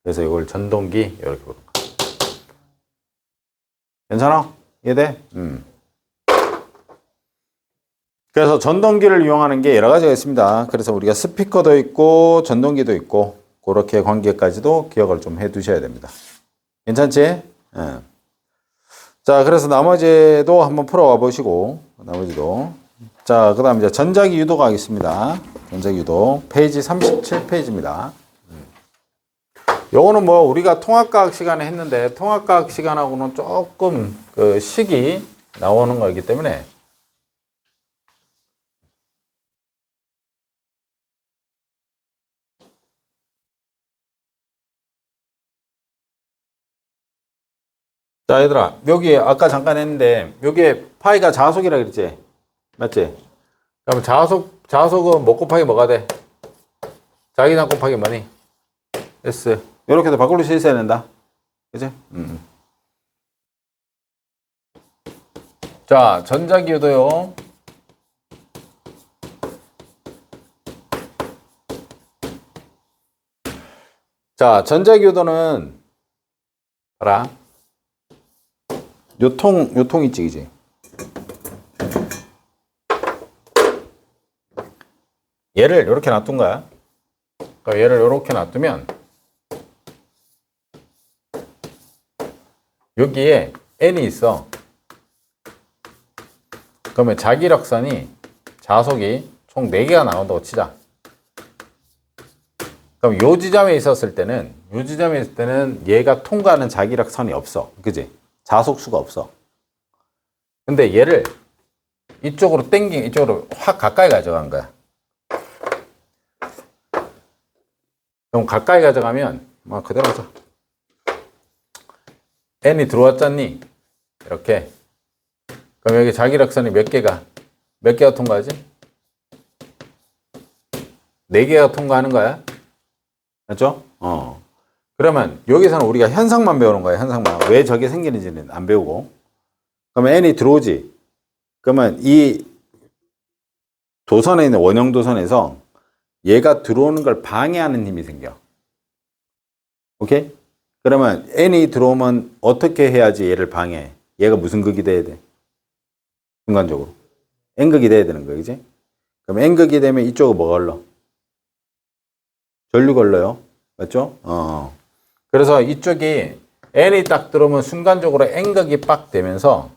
그래서 이걸 전동기 이렇게 부르는 거야. 괜찮아? 이해돼? 그래서 전동기를 이용하는 게 여러 가지가 있습니다. 그래서 우리가 스피커도 있고 전동기도 있고 그렇게 관계까지도 기억을 좀 해 두셔야 됩니다. 괜찮지? 예. 자, 그래서 나머지도 한번 풀어와 보시고, 나머지도. 자, 그 다음 이제 전자기 유도 가겠습니다. 전자기 유도. 페이지 37페이지입니다. 요거는 뭐 우리가 통합과학 시간에 했는데, 통합과학 시간하고는 조금 그 식이 나오는 거기 때문에, 자, 얘들아, 여기 아까 잠깐 했는데, 여기에 파이가 자속이라 그랬지? 맞지? 그럼 자속은 뭐 곱하기 뭐가 돼? 자기장 곱하기 뭐니? S. 이렇게도 바꿀 수 있어야 된다. 그치? 자, 전자기유도요. 자, 전자기유도는, 봐라. 요통 있지, 그지? 얘를 이렇게 놔둔 거야. 그러니까 얘를 이렇게 놔두면 여기에 N이 있어. 그러면 자기력선이 자속이 총 4개가 나온다고 치자. 그럼 요 지점에 있을 때는 얘가 통과하는 자기력선이 없어. 그지? 자속수가 없어. 근데 얘를 이쪽으로 확 가까이 가져간 거야. 그럼 가까이 가져가면, 그대로 하자. N이 들어왔잖니? 이렇게. 그럼 여기 자기력선이 몇 개가 통과하지? 4개가 통과하는 거야. 맞죠? 그러면 여기서는 우리가 현상만 배우는 거야, 현상만. 왜 저게 생기는지는 안 배우고. 그러면 N이 들어오지. 그러면 이 도선에 있는 원형 도선에서 얘가 들어오는 걸 방해하는 힘이 생겨. 오케이? 그러면 N이 들어오면 어떻게 해야지 얘를 방해해? 얘가 무슨 극이 돼야 돼? 순간적으로. N극이 돼야 되는 거야, 그지? 그럼 N극이 되면 이쪽은 뭐가 흘러? 전류 걸러요. 맞죠? 그래서 이쪽이 N이 딱 들어오면 순간적으로 N극이 빡 되면서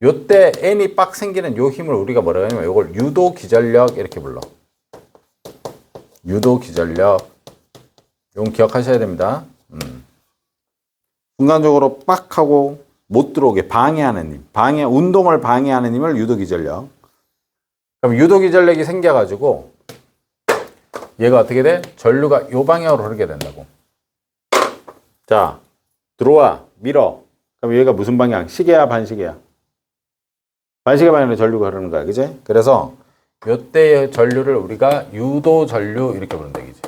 요때 N이 빡 생기는 요 힘을 우리가 뭐라고 하냐면 요걸 유도 기전력 이렇게 불러. 유도 기전력. 이건 기억하셔야 됩니다. 순간적으로 빡 하고 못 들어오게 방해하는 힘. 운동을 방해하는 힘을 유도 기전력. 그럼 유도 기전력이 생겨가지고 얘가 어떻게 돼? 전류가 요 방향으로 흐르게 된다고. 자, 들어와, 밀어. 그럼 얘가 무슨 방향? 시계야, 반시계야? 반시계 방향으로 전류가 흐르는 거야, 그지? 그래서 요때의 전류를 우리가 유도 전류 이렇게 부른다, 그지?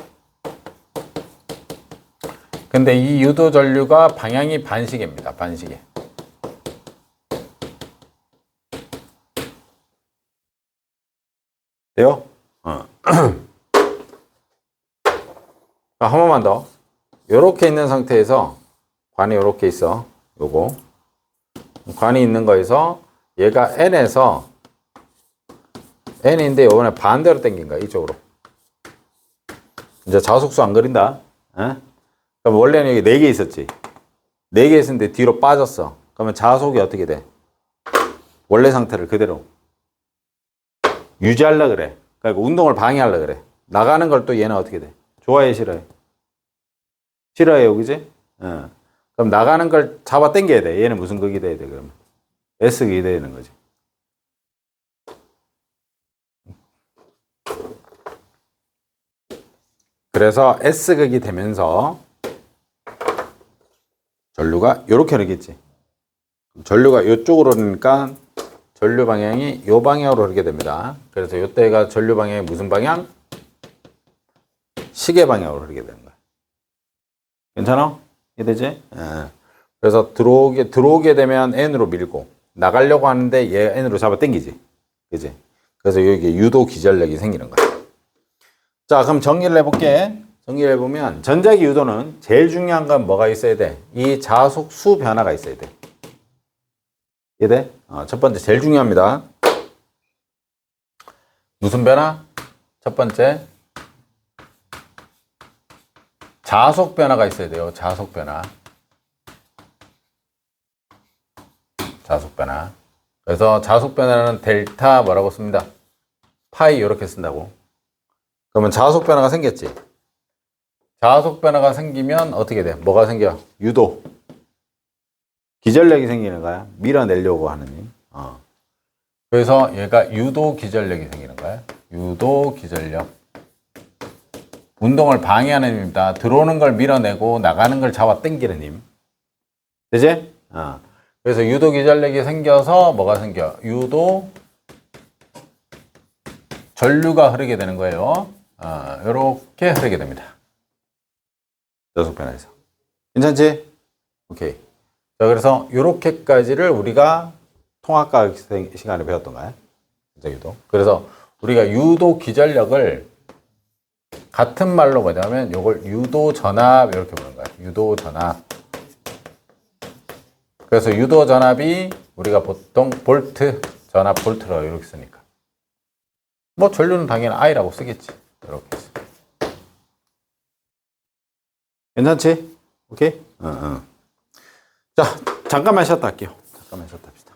근데 이 유도 전류가 방향이 반시계입니다, 반시계. 돼요? 한 번만 더. 요렇게 있는 상태에서 관이 요렇게 있어. 요거. 관이 있는 거에서 얘가 N에서 N인데 요번에 반대로 당긴 거야. 이쪽으로. 이제 자속수 안 그린다. 그럼 원래는 여기 4개 있었지. 4개 있었는데 뒤로 빠졌어. 그러면 자속이 어떻게 돼? 원래 상태를 그대로 유지하려고 그래. 그러니까 운동을 방해하려고 그래. 나가는 걸 또 얘는 어떻게 돼? 좋아해, 싫어해? 싫어해요, 그지? 그럼 나가는 걸 잡아 당겨야 돼. 얘는 무슨 극이 돼야 돼, 그러면? S극이 되는 거지. 그래서 S극이 되면서 전류가 요렇게 흐르겠지. 전류가 요쪽으로 흐르니까 전류 방향이 요 방향으로 흐르게 됩니다. 그래서 요때가 전류 방향이 무슨 방향? 시계 방향으로 흐르게 되는 거야. 괜찮아? 이해되지? 그래서 들어오게 되면 N으로 밀고 나가려고 하는데 얘 N으로 잡아 당기지. 그지? 그래서 여기 유도 기전력이 생기는 거야. 자, 그럼 정리를 해볼게. 정리를 해보면 전자기 유도는 제일 중요한 건 뭐가 있어야 돼? 이 자속수 변화가 있어야 돼. 이해돼? 첫 번째 제일 중요합니다. 무슨 변화? 첫 번째 자속 변화가 있어야 돼요. 자속 변화. 자속 변화. 그래서 자속 변화는 델타 뭐라고 씁니다? 파이 이렇게 쓴다고. 그러면 자속 변화가 생겼지. 자속 변화가 생기면 어떻게 돼? 뭐가 생겨? 유도. 기전력이 생기는 거야. 밀어내려고 하는 힘. 그래서 얘가 유도 기전력이 생기는 거야. 유도 기전력. 운동을 방해하는 힘이다. 들어오는 걸 밀어내고 나가는 걸 잡아 당기는 힘. 되지? 그래서 유도 기전력이 생겨서 뭐가 생겨? 유도 전류가 흐르게 되는 거예요. 이렇게 흐르게 됩니다. 자속 변화에서. 괜찮지? 오케이. 자, 그래서 이렇게까지를 우리가 통합과학 시간에 배웠던 거야. 유도. 그래서 우리가 유도 기전력을 같은 말로 뭐냐면 이걸 유도 전압 이렇게 부르는 거야. 유도 전압. 그래서 유도 전압이 우리가 보통 볼트 전압 볼트로 이렇게 쓰니까. 뭐 전류는 당연히 I라고 쓰겠지. 이렇게 써. 괜찮지? 오케이? 자, 잠깐만 쉬었다 할게요. 잠깐만 쉬었다 합시다.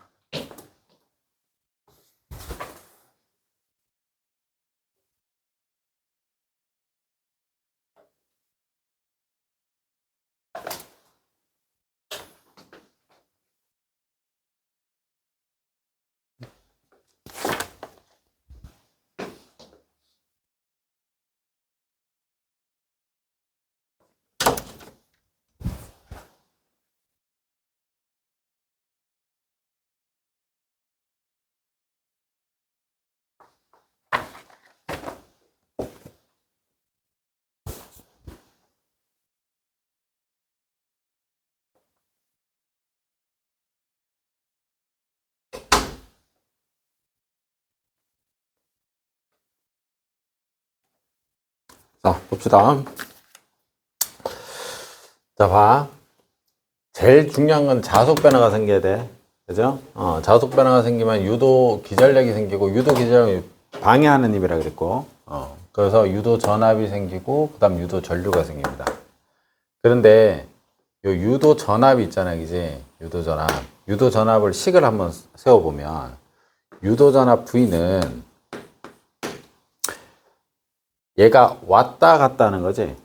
자, 봅시다. 자, 봐. 제일 중요한 건 자속 변화가 생겨야 돼. 그죠? 자속 변화가 생기면 유도 기전력이 생기고, 유도 기전력이 방해하는 힘이라 그랬고, 그래서 유도 전압이 생기고 그 다음 유도 전류가 생깁니다. 그런데 요 유도 전압이 있잖아요, 그지? 유도 전압. 유도 전압을 식을 한번 세워보면 유도 전압 V는 얘가 왔다 갔다 하는 거지,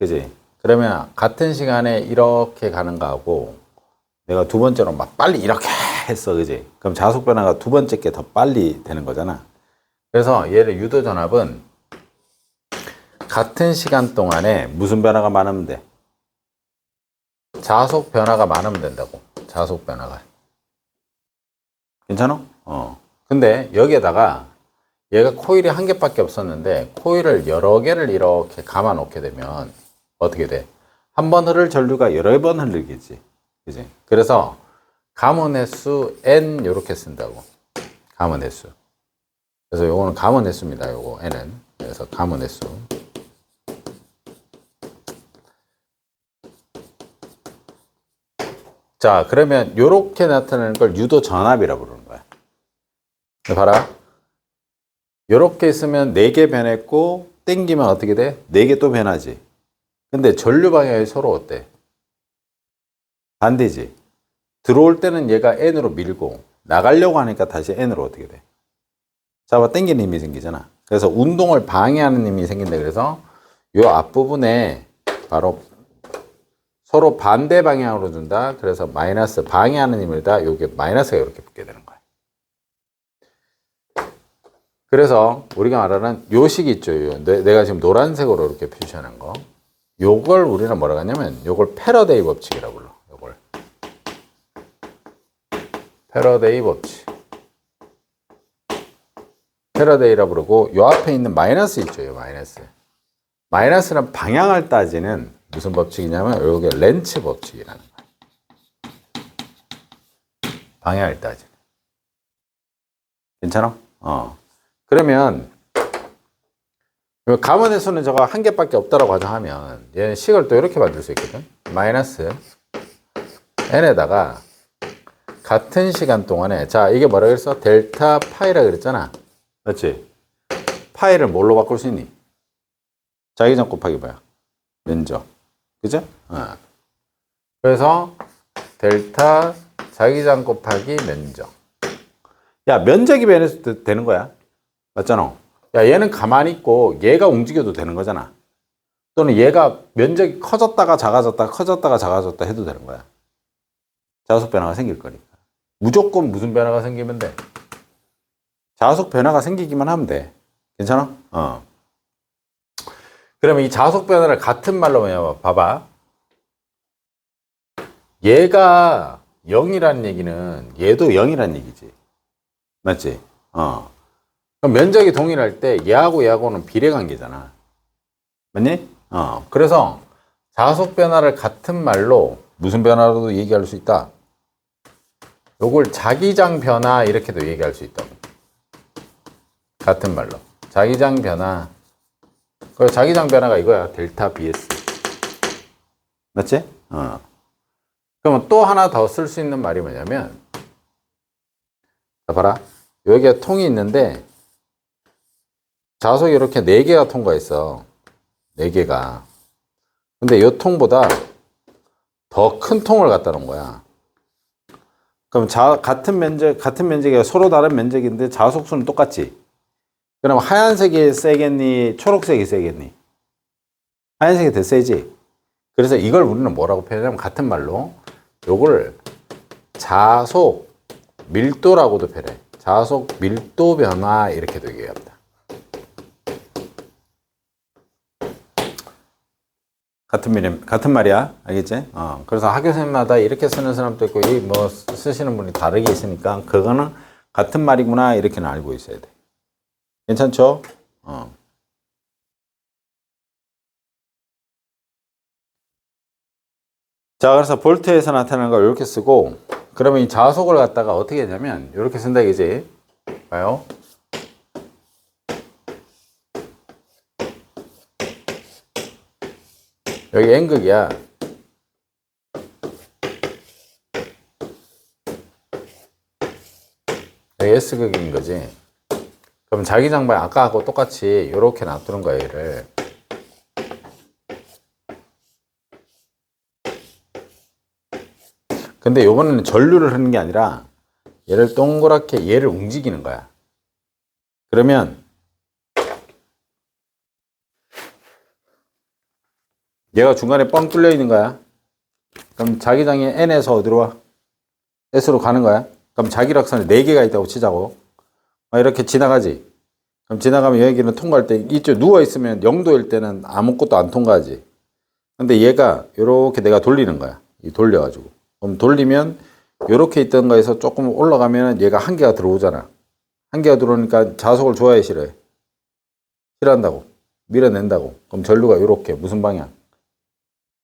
그지? 그러면 같은 시간에 이렇게 가는 거하고 내가 두 번째로 막 빨리 이렇게 했어, 그지? 그럼 자속 변화가 두 번째 게 더 빨리 되는 거잖아. 그래서 얘를 유도 전압은 같은 시간 동안에 무슨 변화가 많으면 돼? 자속 변화가 많으면 된다고. 자속 변화가. 괜찮아? 근데 여기에다가 얘가 코일이 한 개밖에 없었는데 코일을 여러 개를 이렇게 감아 놓게 되면 어떻게 돼? 한 번 흐를 전류가 여러 번 흐르겠지. 그지? 그래서 감원 횟수 N 요렇게 쓴다고. 감원 횟수. 그래서 요거는 감원 횟수입니다. 요거 N은. 그래서 감원 횟수. 자, 그러면 요렇게 나타나는 걸 유도 전압이라고 부르는 거야. 봐라. 요렇게 있으면 4개 변했고 땡기면 어떻게 돼? 4개 또 변하지. 근데 전류 방향이 서로 어때? 반대지. 들어올 때는 얘가 N으로 밀고 나가려고 하니까 다시 N으로 어떻게 돼? 잡아 당기는 힘이 생기잖아. 그래서 운동을 방해하는 힘이 생긴다. 그래서 요 앞부분에 바로 서로 반대 방향으로 준다. 그래서 마이너스 방해하는 힘이다. 요게 마이너스가 이렇게 붙게 되는 거야. 그래서 우리가 말하는 요 식 있죠. 내가 지금 노란색으로 이렇게 표시하는 거. 요걸 우리는 뭐라고 하냐면 요걸 패러데이 법칙이라고 불러. 요걸 패러데이 법칙. 패러데이라고 부르고 요 앞에 있는 마이너스 있죠. 요 마이너스. 마이너스는 방향을 따지는 무슨 법칙이냐면 요게 렌츠 법칙이라는 거야. 방향을 따지는. 괜찮아? 그러면 감원 횟수는 저거 한 개밖에 없다라고 가정하면 얘는 식을 또 이렇게 만들 수 있거든. 마이너스 n에다가 같은 시간 동안에 자 이게 뭐라 그랬어? 델타 파이라 그랬잖아. 맞지? 파이를 뭘로 바꿀 수 있니? 자기장 곱하기 뭐야? 면적. 그죠? 그래서 델타 자기장 곱하기 면적. 야, 면적이 변해서 되는 거야. 맞잖아. 야, 얘는 가만히 있고 얘가 움직여도 되는 거잖아. 또는 얘가 면적이 커졌다가 작아졌다, 커졌다가 작아졌다 해도 되는 거야. 자속 변화가 생길 거니까. 무조건 무슨 변화가 생기면 돼? 자속 변화가 생기기만 하면 돼. 괜찮아? 그러면 이 자속 변화를 같은 말로 뭐냐, 봐봐. 얘가 0이라는 얘기는 얘도 0이라는 얘기지. 맞지? 그럼 면적이 동일할 때 얘하고 얘하고는 비례관계잖아. 맞니? 그래서 자속 변화를 같은 말로 무슨 변화로도 얘기할 수 있다. 요걸 자기장 변화 이렇게도 얘기할 수 있다고. 같은 말로. 자기장 변화. 그래서 자기장 변화가 이거야. 델타 BS. 맞지? 그러면 또 하나 더 쓸 수 있는 말이 뭐냐면 자, 봐라. 여기에 통이 있는데 자석이 이렇게 4개가 통과했어. 4개가. 근데 이 통보다 더 큰 통을 갖다 놓은 거야. 그럼 같은 면적이 서로 다른 면적인데 자속수는 똑같지? 그럼 하얀색이 세겠니? 초록색이 세겠니? 하얀색이 더 세지? 그래서 이걸 우리는 뭐라고 표현하냐면 같은 말로 요걸 자속 밀도라고도 표현해. 자속 밀도 변화 이렇게도 얘기합니다. 같은 말이야. 알겠지? 그래서 학교 선생님마다 이렇게 쓰는 사람도 있고, 쓰시는 분이 다르게 있으니까, 그거는 같은 말이구나, 이렇게는 알고 있어야 돼. 괜찮죠? 자, 그래서 볼트에서 나타나는 걸 이렇게 쓰고, 그러면 이 자속을 갖다가 어떻게 하냐면, 이렇게 쓴다, 이제. 봐요. 여기 N극이야. 여기 S극인 거지. 그럼 자기장방 아까하고 똑같이 이렇게 놔두는 거예요, 얘를. 근데 요번에는 전류를 하는 게 아니라 얘를 동그랗게 얘를 움직이는 거야. 그러면 얘가 중간에 뻥 뚫려 있는 거야. 그럼 자기장이 N에서 어디로 와? S로 가는 거야. 그럼 자기락선이 4개가 있다고 치자고. 이렇게 지나가지. 그럼 지나가면 여기는 통과할 때 이쪽 누워있으면 0도일 때는 아무것도 안 통과하지. 근데 얘가 이렇게 내가 돌리는 거야. 이 돌려가지고. 그럼 돌리면 이렇게 있던 거에서 조금 올라가면 얘가 한 개가 들어오잖아. 한 개가 들어오니까 자속을 좋아해 싫어해? 싫어한다고. 밀어낸다고. 그럼 전류가 이렇게 무슨 방향?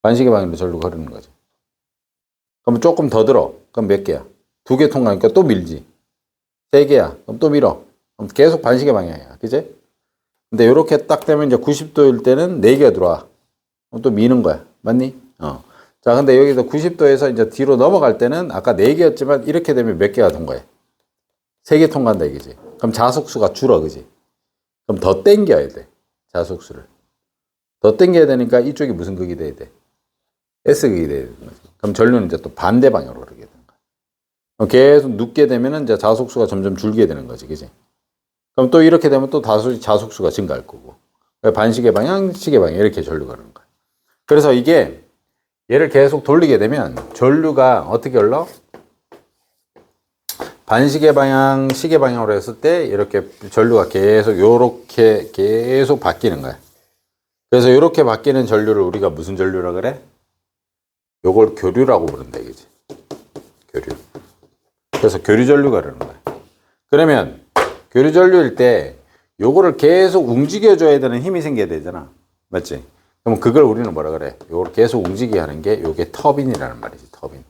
반시계 방향으로 전류가 흐르는 거지. 그럼 조금 더 들어. 그럼 몇 개야? 2개 통과하니까 또 밀지. 3개야. 그럼 또 밀어. 그럼 계속 반시계 방향이야. 그지? 근데 이렇게 딱 되면 이제 90도일 때는 4개가 들어와. 그럼 또 미는 거야. 맞니? 자, 근데 여기서 90도에서 이제 뒤로 넘어갈 때는 아까 4개였지만 이렇게 되면 몇 개가 통과해? 3개 통과한다 이거지. 그럼 자속수가 줄어, 그지? 그럼 더 땡겨야 돼. 자속수를. 더 땡겨야 되니까 이쪽이 무슨 극이 돼야 돼? S극이 돼야 되는 거지. 그럼 전류는 이제 또 반대 방향으로 흐르게 되는 거야. 그럼 계속 눕게 되면은 이제 자속수가 점점 줄게 되는 거지, 그지? 그럼 또 이렇게 되면 또 자속수가 증가할 거고. 반시계 방향, 시계 방향 이렇게 전류가 흐르는 거야. 그래서 이게 얘를 계속 돌리게 되면 전류가 어떻게 흘러? 반시계 방향, 시계 방향으로 했을 때 이렇게 전류가 계속 요렇게 계속 바뀌는 거야. 그래서 이렇게 바뀌는 전류를 우리가 무슨 전류라 그래? 요걸 교류라고 부른다 이거지. 교류. 그래서 교류 전류가 그러는 거야. 그러면 교류 전류일 때 요거를 계속 움직여 줘야 되는 힘이 생겨야 되잖아. 맞지? 그럼 그걸 우리는 뭐라 그래? 요걸 계속 움직이게 하는 게 요게 터빈이라는 말이지. 터빈.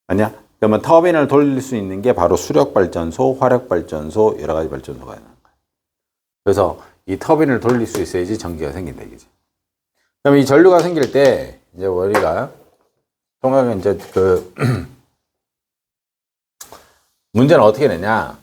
아니야? 그러면 터빈을 돌릴 수 있는 게 바로 수력발전소, 화력발전소, 여러 가지 발전소가 있는 거야. 그래서 이 터빈을 돌릴 수 있어야지 전기가 생긴다 이거지. 그럼 이 전류가 생길 때 이제 우리가 통하면 이제 그 문제는 어떻게 내냐?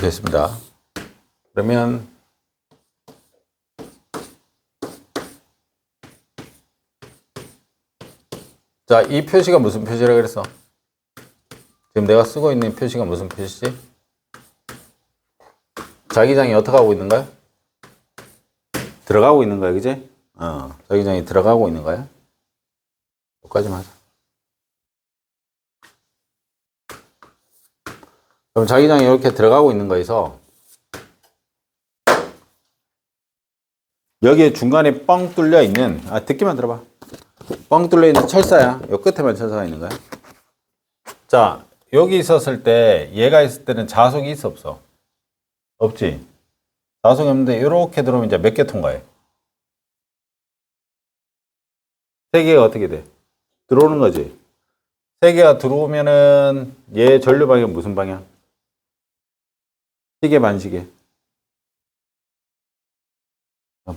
됐습니다. 그러면 자, 이 표시가 무슨 표시라 그랬어? 지금 내가 쓰고 있는 표시가 무슨 표시지? 자기장이 어떻게 하고 있는 거야? 들어가고 있는 거야, 그지? 자기장이 들어가고 있는 거야? 여기까지만 하자. 그럼 자기장이 이렇게 들어가고 있는 거에서 여기에 중간에 뻥 뚫려 있는, 듣기만 들어봐. 뻥 뚫려 있는 철사야. 요 끝에만 철사가 있는 거야. 자, 여기 있었을 때, 얘가 있을 때는 자속이 있어, 없어? 없지? 자속이 없는데, 이렇게 들어오면 이제 몇 개 통과해? 3개가 어떻게 돼? 들어오는 거지. 3개가 들어오면은, 얘 전류 방향 무슨 방향? 시계 반시계.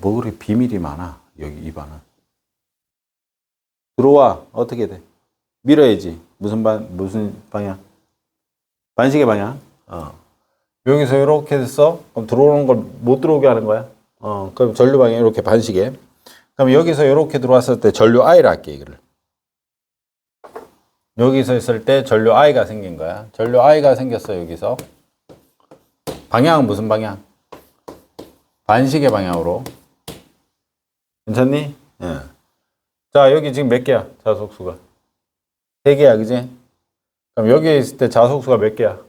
뭐 그렇게 비밀이 많아, 여기 이 반은. 들어와. 어떻게 돼? 밀어야지. 무슨 방향? 반시계 방향. 여기서 이렇게 됐어. 그럼 들어오는 걸 못 들어오게 하는 거야. 그럼 전류 방향 이렇게 반시계. 그럼 여기서 이렇게 들어왔을 때 전류 I를 할게, 이거를. 여기서 있을 때 전류 I가 생긴 거야. 전류 I가 생겼어, 여기서. 방향은 무슨 방향? 반시계 방향으로. 괜찮니? 예. 자, 여기 지금 몇 개야? 자속수가. 3개야, 그지? 그럼 여기에 있을 때 자속수가 몇 개야?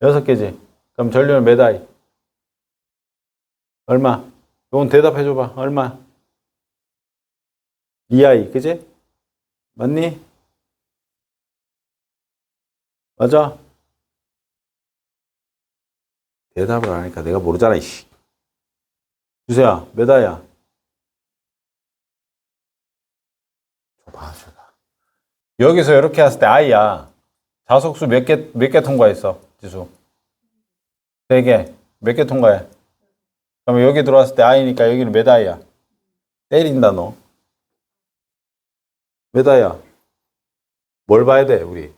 6개지. 그럼 전류는 몇 I? 얼마? 이건 대답해줘봐. 얼마? 2I, 그지? 맞니? 맞아? 대답을 안 하니까 내가 모르잖아, 이씨. 주세야, 몇 I야? 줘봐, 줘봐. 여기서 이렇게 했을 때 I야. 자속수 몇 개 통과했어? 지수. 3개. 몇 개 통과해? 그럼 여기 들어왔을 때 I니까 여기는 몇 I야? 때린다, 너. 몇 I야? 뭘 봐야 돼, 우리?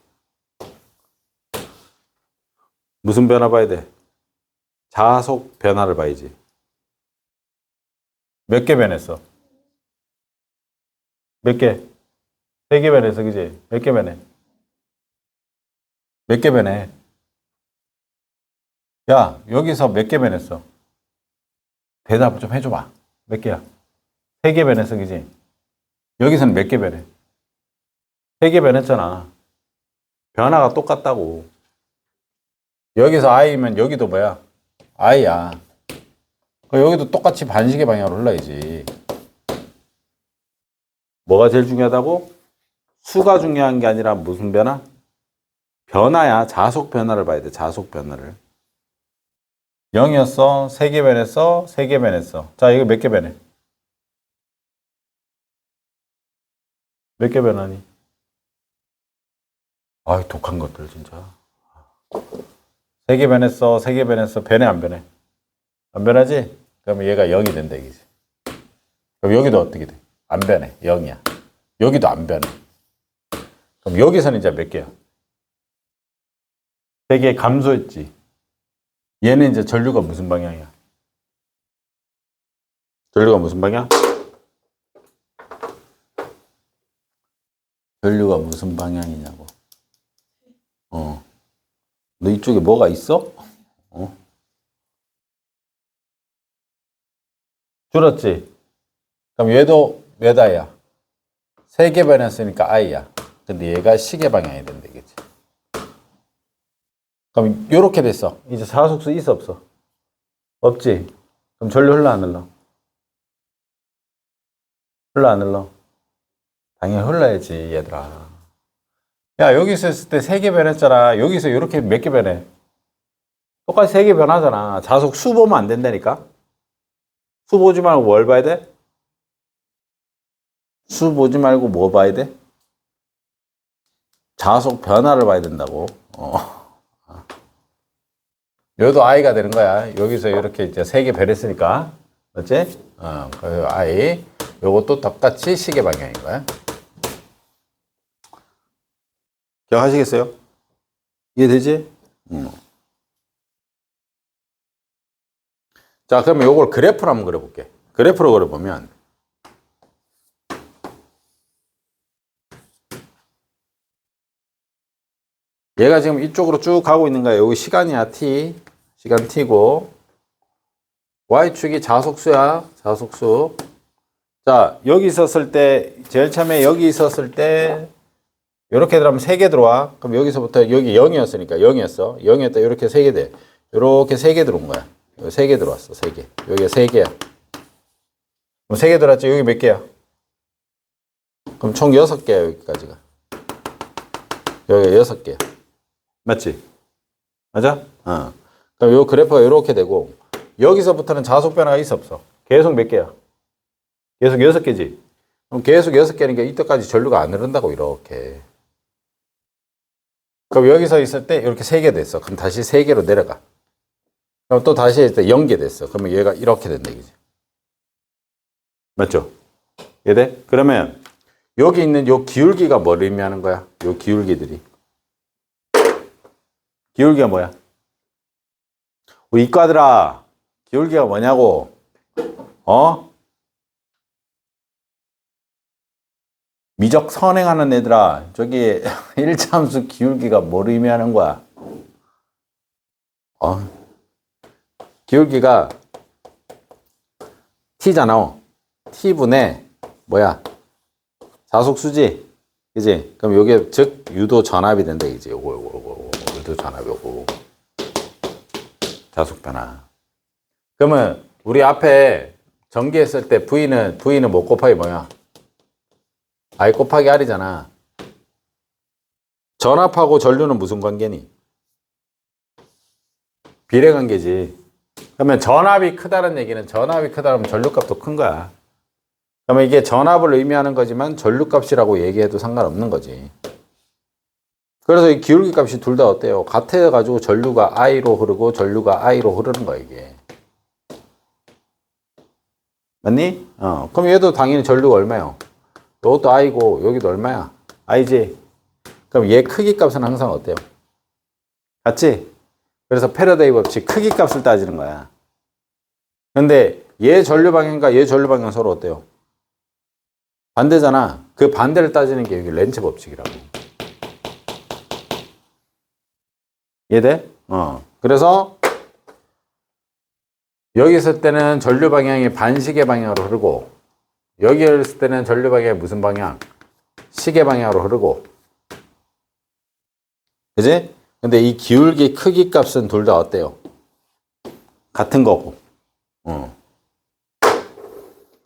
무슨 변화 봐야 돼? 자속 변화를 봐야지. 몇 개 변했어? 몇 개? 3개 변했어, 그지? 몇 개 변해? 몇 개 변해? 야, 여기서 몇 개 변했어? 대답 좀 해줘봐. 몇 개야? 3개 변했어, 그지? 여기서는 몇 개 변해? 3개 변했잖아. 변화가 똑같다고. 여기서 I면 여기도 뭐야? I야. 여기도 똑같이 반시계 방향으로 흘러야지. 뭐가 제일 중요하다고? 수가 중요한 게 아니라 무슨 변화? 변화야. 자속 변화를 봐야 돼. 자속 변화를. 0이었어. 3개 변했어. 3개 변했어. 자, 이거 몇 개 변해? 몇 개 변하니? 아이, 독한 것들, 진짜. 3개 변했어. 3개 변했어. 변해, 안 변해? 안 변하지? 그러면 얘가 0이 된다, 이거지. 그럼 여기도 어떻게 돼? 안 변해. 0이야. 여기도 안 변해. 그럼 여기서는 이제 몇 개야? 3개 감소했지. 얘는 이제 전류가 무슨 방향이야? 전류가 무슨 방향? 전류가 무슨 방향이냐고. 너 이쪽에 뭐가 있어? 줄었지? 그럼 얘도 몇 I야? 3개 변했으니까 I야. 근데 얘가 시계 방향이 된다, 이거지. 그럼 요렇게 됐어. 이제 자속수 있어, 없어? 없지? 그럼 전류 흘러, 안 흘러? 흘러, 안 흘러? 당연히 흘러야지, 얘들아. 야, 여기서 있을 때 3개 변했잖아. 여기서 이렇게 몇 개 변해? 똑같이 3개 변하잖아. 자속 수 보면 안 된다니까? 수 보지 말고 뭘 봐야 돼? 수 보지 말고 뭐 봐야 돼? 자속 변화를 봐야 된다고. 여기도 I가 되는 거야. 여기서 이렇게 이제 3개 변했으니까. 맞지? 그 I. 요것도 똑같이 시계 방향인 거야. 기억하시겠어요? 이해되지? 자, 그러면 요걸 그래프로 한번 그려볼게. 그래프로 그려보면, 얘가 지금 이쪽으로 쭉 가고 있는 거야. 여기 시간이야, t. 시간 t고, y축이 자속수야, 자속수. 자, 여기 있었을 때, 제일 처음에 여기 있었을 때, 이렇게 들어가면 3개 들어와. 그럼 여기서부터 여기 0이었으니까 0이었어. 0이었다. 이렇게 3개 돼. 이렇게 3개 들어온 거야. 여기 3개 들어왔어. 3개. 여기가 3개야. 그럼 3개 들어왔지? 여기 몇 개야? 그럼 총 6개야. 여기까지가. 여기가 6개야. 맞지? 맞아? 그럼 요 그래프가 이렇게 되고, 여기서부터는 자속 변화가 있어, 없어? 계속 몇 개야? 계속 6개지? 그럼 계속 6개니까 이때까지 전류가 안 흐른다고, 이렇게. 그럼 여기서 있을 때 이렇게 3개 됐어. 그럼 다시 3개로 내려가. 그럼 또 다시 했을 때 0개 됐어. 그러면 얘가 이렇게 된다, 이거지. 맞죠? 이해돼? 그러면 여기 있는 요 기울기가 뭘 의미하는 거야? 요 기울기들이. 기울기가 뭐야? 우리 이과들아, 기울기가 뭐냐고? 미적 선행하는 애들아, 저기 1차함수 기울기가 뭘 의미하는 거야? 기울기가 t잖아. t분의 뭐야? 자속수지? 그지? 그럼 요게 즉 유도 전압이 된다, 이제 요거 유도 전압이 요거 자속 변화. 그러면 우리 앞에 전기했을 때 V는 뭐 곱하기 뭐야? I 곱하기 R이잖아. 전압하고 전류는 무슨 관계니? 비례 관계지. 그러면 전압이 크다는 얘기는 전압이 크다면 전류값도 큰 거야. 그러면 이게 전압을 의미하는 거지만 전류값이라고 얘기해도 상관없는 거지. 그래서 이 기울기 값이 둘 다 어때요? 같아가지고 전류가 I로 흐르고 전류가 I로 흐르는 거야, 이게. 맞니? 그럼 얘도 당연히 전류가 얼마요? 이것도 I고 여기도 얼마야? I지? 그럼 얘 크기 값은 항상 어때요? 같지? 그래서 패러데이 법칙 크기 값을 따지는 거야. 근데 얘 전류 방향과 얘 전류 방향 서로 어때요? 반대잖아. 그 반대를 따지는 게 여기 렌츠 법칙이라고. 이해돼? 그래서 여기 있을 때는 전류 방향이 반시계 방향으로 흐르고 여기 있을 때는 전류 방향이 무슨 방향? 시계 방향으로 흐르고. 그지? 근데 이 기울기 크기 값은 둘 다 어때요? 같은 거고.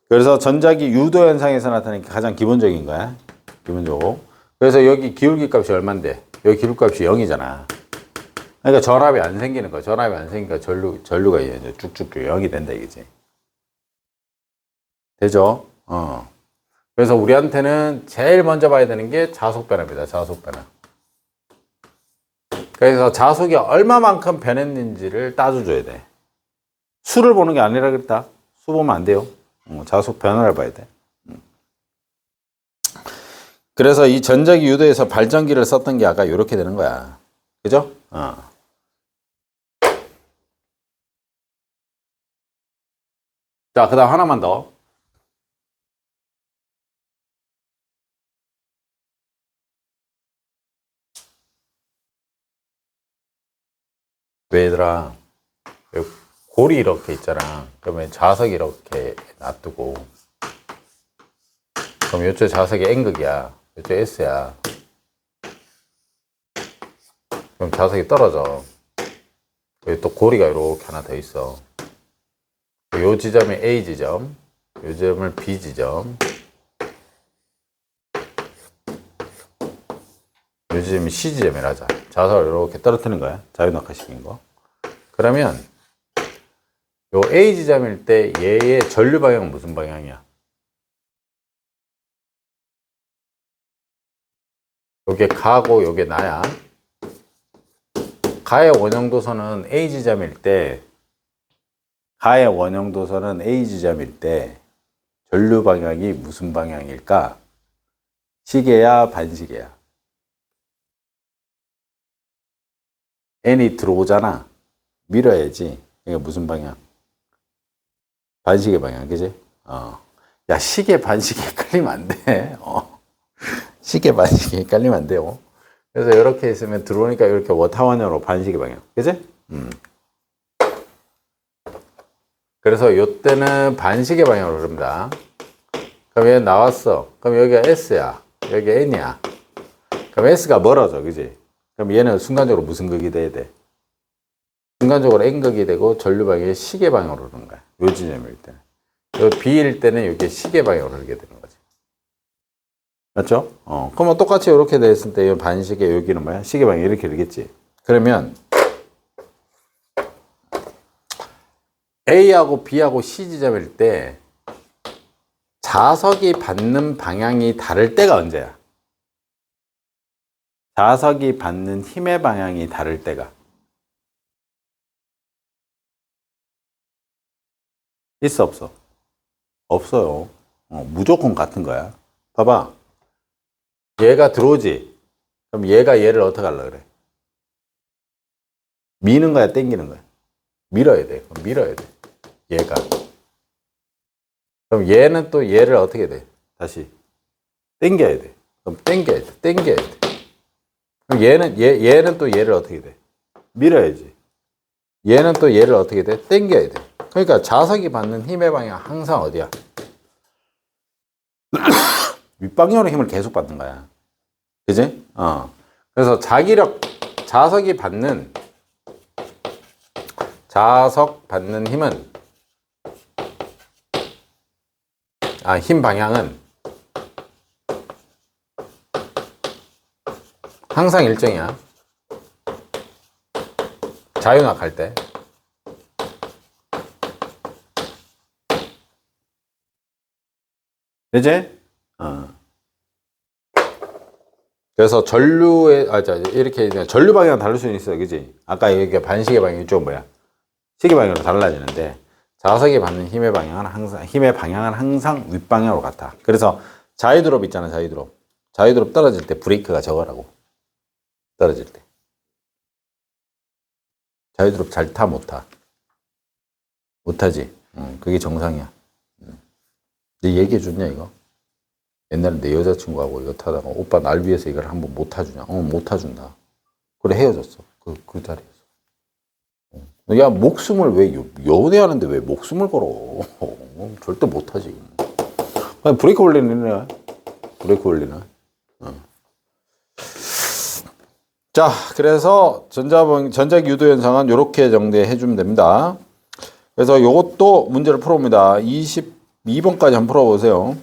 그래서 전자기 유도 현상에서 나타나는 게 가장 기본적인 거야. 기본적으로. 그래서 여기 기울기 값이 얼만데? 여기 기울기 값이 0이잖아. 그러니까 전압이 안 생기는 거야. 전압이 안 생기니까 전류가 이제 쭉쭉 0이 된다 이거지. 되죠? 그래서 우리한테는 제일 먼저 봐야 되는 게 자속 변화입니다. 자속 변화. 그래서 자속이 얼마만큼 변했는지를 따져줘야 돼. 수를 보는 게 아니라 그랬다. 수 보면 안 돼요. 자속 변화를 봐야 돼. 그래서 이 전자기 유도에서 발전기를 썼던 게 아까 이렇게 되는 거야. 그죠? 자, 그 다음 하나만 더. 얘들아, 골이 이렇게 있잖아. 그러면 자석이 이렇게 놔두고, 그럼 이쪽 자석이 N극이야. 이쪽 S야. 그럼 자석이 떨어져. 여기 또 고리가 이렇게 하나 더 있어. 요 지점이 A 지점, 요 지점을 B 지점, 요 지점이 C 지점이라자. 자석을 이렇게 떨어뜨리는 거야. 자유낙하식인 거. 그러면 요 A 지점일 때 얘의 전류 방향은 무슨 방향이야? 요게 가고 요게 나야. 가의 원형도선은 A 지점일 때 전류 방향이 무슨 방향일까? 시계야, 반시계야? N이 들어오잖아. 밀어야지. 이게 무슨 방향? 반시계 방향, 그지? 야, 시계, 반시계 헷갈리면 안 돼. 시계, 반시계 헷갈리면 안 돼요. 그래서 이렇게 있으면 들어오니까 이렇게 타원형으로 반시계 방향, 그지? 그래서 요때는 반시계 방향으로 흐릅니다. 그럼 얘 나왔어. 그럼 여기가 S야. 여기가 N이야. 그럼 S가 멀어져, 그지? 그럼 얘는 순간적으로 무슨 극이 돼야 돼? 순간적으로 N극이 되고 전류 방향이 시계 방향으로 흐르는 거야. 요 지점일 때는. 요 B일 때는 이게 시계 방향으로 흐르게 되는 거지. 맞죠? 그러면 똑같이 이렇게 됐을 때 반시계 여기는 뭐야? 시계 방향 이렇게 흐르겠지. 그러면 A하고 B하고 C 지점일 때 자석이 받는 방향이 다를 때가 언제야? 자석이 받는 힘의 방향이 다를 때가. 있어, 없어? 없어요. 무조건 같은 거야. 봐봐. 얘가 들어오지? 그럼 얘가 얘를 어떻게 하려고 그래? 미는 거야, 당기는 거야? 밀어야 돼. 그럼 밀어야 돼. 얘가. 그럼 얘는 또 얘를 어떻게 돼? 다시. 당겨야 돼. 그럼 당겨야 돼. 당겨야 돼. 그럼 얘는 또 얘를 어떻게 돼? 밀어야지. 얘는 또 얘를 어떻게 돼? 당겨야 돼. 그러니까 자석이 받는 힘의 방향 항상 어디야? 윗방향으로 힘을 계속 받는 거야. 그지? 그래서 자석 받는 힘은, 힘 방향은 항상 일정이야. 자유낙할 때. 그지? 그래서 전류의, 이렇게 전류 방향은 다를 수는 있어. 그지? 아까 이게 반시계 방향이 좀 뭐야? 시계 방향으로 달라지는데, 자석이 받는 힘의 방향은 항상 윗방향으로 같아. 그래서 자유드롭 있잖아, 자유드롭. 자유드롭 떨어질 때 브레이크가 저거라고. 떨어질 때. 자유드롭 잘 타, 못 타? 못 타지. 그게 정상이야. 네 얘기해 줬냐, 이거? 옛날에 내 여자친구하고 이거 타다가 오빠 날 위해서 이걸 한번 못 타주냐? 못 타준다. 그래, 헤어졌어. 그 자리에서. 야, 목숨을 왜, 연애하는데 왜 목숨을 걸어? 절대 못 타지. 아니, 브레이크 올리는, 브레이크 올리는. 자, 그래서 전자기 유도 현상은 이렇게 정리해 주면 됩니다. 그래서 이것도 문제를 풀어봅니다. 22번까지 한번 풀어보세요.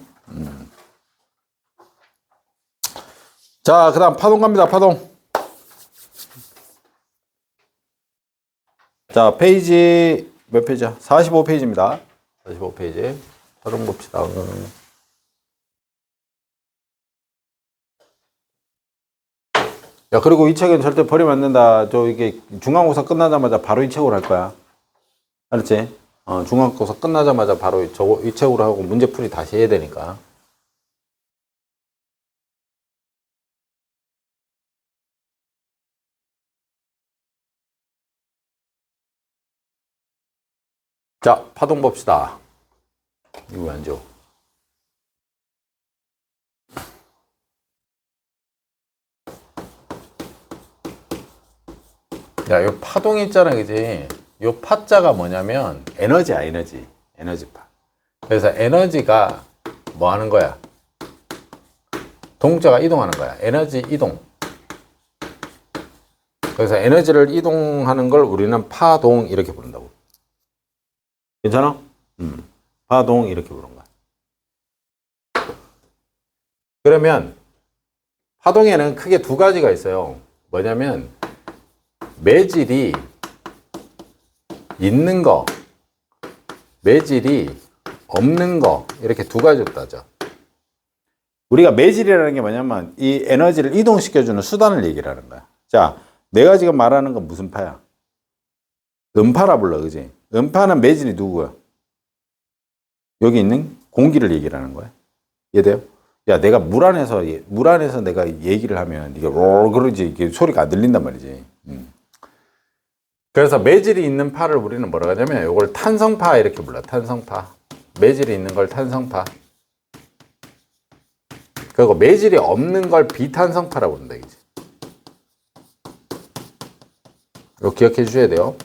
자, 그 다음 파동 갑니다. 파동. 자, 페이지 몇 페이지야? 45페이지입니다. 45페이지. 파동 봅시다. 야, 그리고 이 책은 절대 버리면 안 된다. 이게 중간고사 끝나자마자 바로 이 책으로 할 거야. 알았지? 중간고사 끝나자마자 바로 이 책으로 하고 문제풀이 다시 해야 되니까. 자, 파동 봅시다. 이거 왜 안 줘? 야, 요 파동 있잖아, 그지? 요 파자가 뭐냐면 에너지야, 에너지. 에너지파. 그래서 에너지가 뭐 하는 거야? 동자가 이동하는 거야. 에너지 이동. 그래서 에너지를 이동하는 걸 우리는 파동 이렇게 부른다고. 괜찮아? 파동 이렇게 부르는 거야. 그러면 파동에는 크게 두 가지가 있어요. 뭐냐면 매질이 있는 거, 매질이 없는 거, 이렇게 두 가지로 따져. 우리가 매질이라는 게 뭐냐면 이 에너지를 이동시켜주는 수단을 얘기를 하는 거야. 자, 내가 지금 말하는 건 무슨 파야? 음파라 불러, 그지? 음파는 매질이 누구야? 여기 있는 공기를 얘기를 하는 거야. 이해돼요? 야, 내가 물 안에서 내가 얘기를 하면 이게 그러지, 이게 소리가 안 들린단 말이지. 그래서 매질이 있는 파를 우리는 뭐라고 하냐면 이걸 탄성파 이렇게 불러. 탄성파. 매질이 있는 걸 탄성파. 그리고 매질이 없는 걸 비탄성파라고 부른다, 이제. 이거 기억해 주셔야 돼요.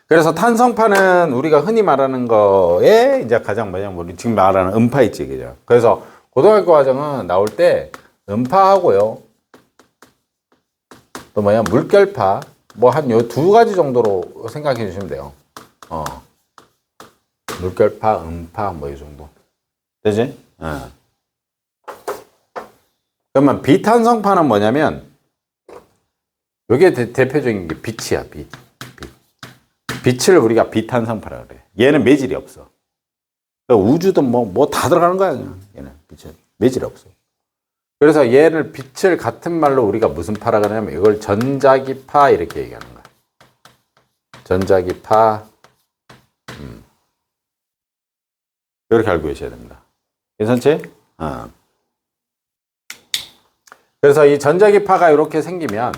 그래서 탄성파는 우리가 흔히 말하는 거에 이제 가장 뭐냐면 우리 지금 말하는 음파 있지, 그죠? 그래서 고등학교 과정은 나올 때 음파하고요. 또 뭐냐, 물결파. 뭐 한 요 두 가지 정도로 생각해 주시면 돼요. 물결파, 음파, 뭐 이 정도. 되지? 그러면 비탄성파는 뭐냐면, 이게 대표적인 게 빛이야, 빛. 빛을 우리가 비탄성파라 그래. 얘는 매질이 없어. 그러니까 우주도 뭐 다 들어가는 거야, 그냥. 얘는 빛은 매질이 없어. 그래서 얘를 빛을 같은 말로 우리가 무슨 파라 그러냐면 이걸 전자기파 이렇게 얘기하는 거야. 전자기파. 이렇게 알고 계셔야 됩니다. 괜찮지? 그래서 이 전자기파가 이렇게 생기면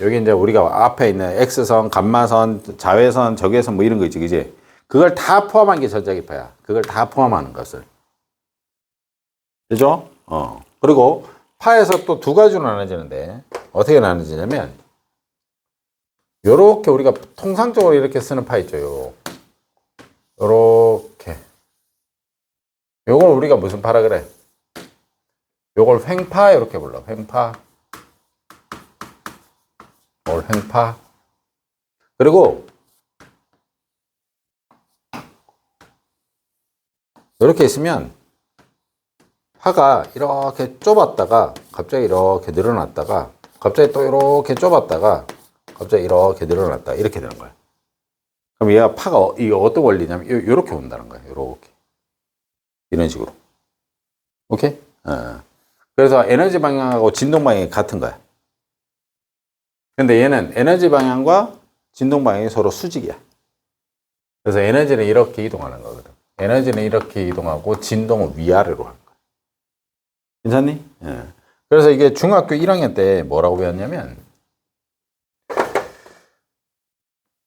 여기 이제 우리가 앞에 있는 X선, 감마선, 자외선, 적외선 뭐 이런 거 있지, 그지? 그걸 다 포함한 게 전자기파야. 그걸 다 포함하는 것을. 그죠? 그리고 파에서 또 두 가지로 나눠지는데 어떻게 나눠지냐면 요렇게 우리가 통상적으로 이렇게 쓰는 파 있죠. 요렇게. 요걸 우리가 무슨 파라 그래? 요걸 횡파 이렇게 불러. 횡파. 요걸 횡파. 그리고 이렇게 있으면 파가 이렇게 좁았다가 갑자기 이렇게 늘어났다가 갑자기 또 이렇게 좁았다가 갑자기 이렇게 늘어났다 이렇게 되는 거야. 그럼 얘가 파가 이게 어떤 원리냐면 이렇게 온다는 거야. 이렇게 이런 식으로. 오케이? 그래서 에너지 방향하고 진동 방향이 같은 거야. 근데 얘는 에너지 방향과 진동 방향이 서로 수직이야. 그래서 에너지는 이렇게 이동하는 거거든. 에너지는 이렇게 이동하고 진동은 위아래로 하는 거야. 괜찮니? 예. 그래서 이게 중학교 1학년 때 뭐라고 배웠냐면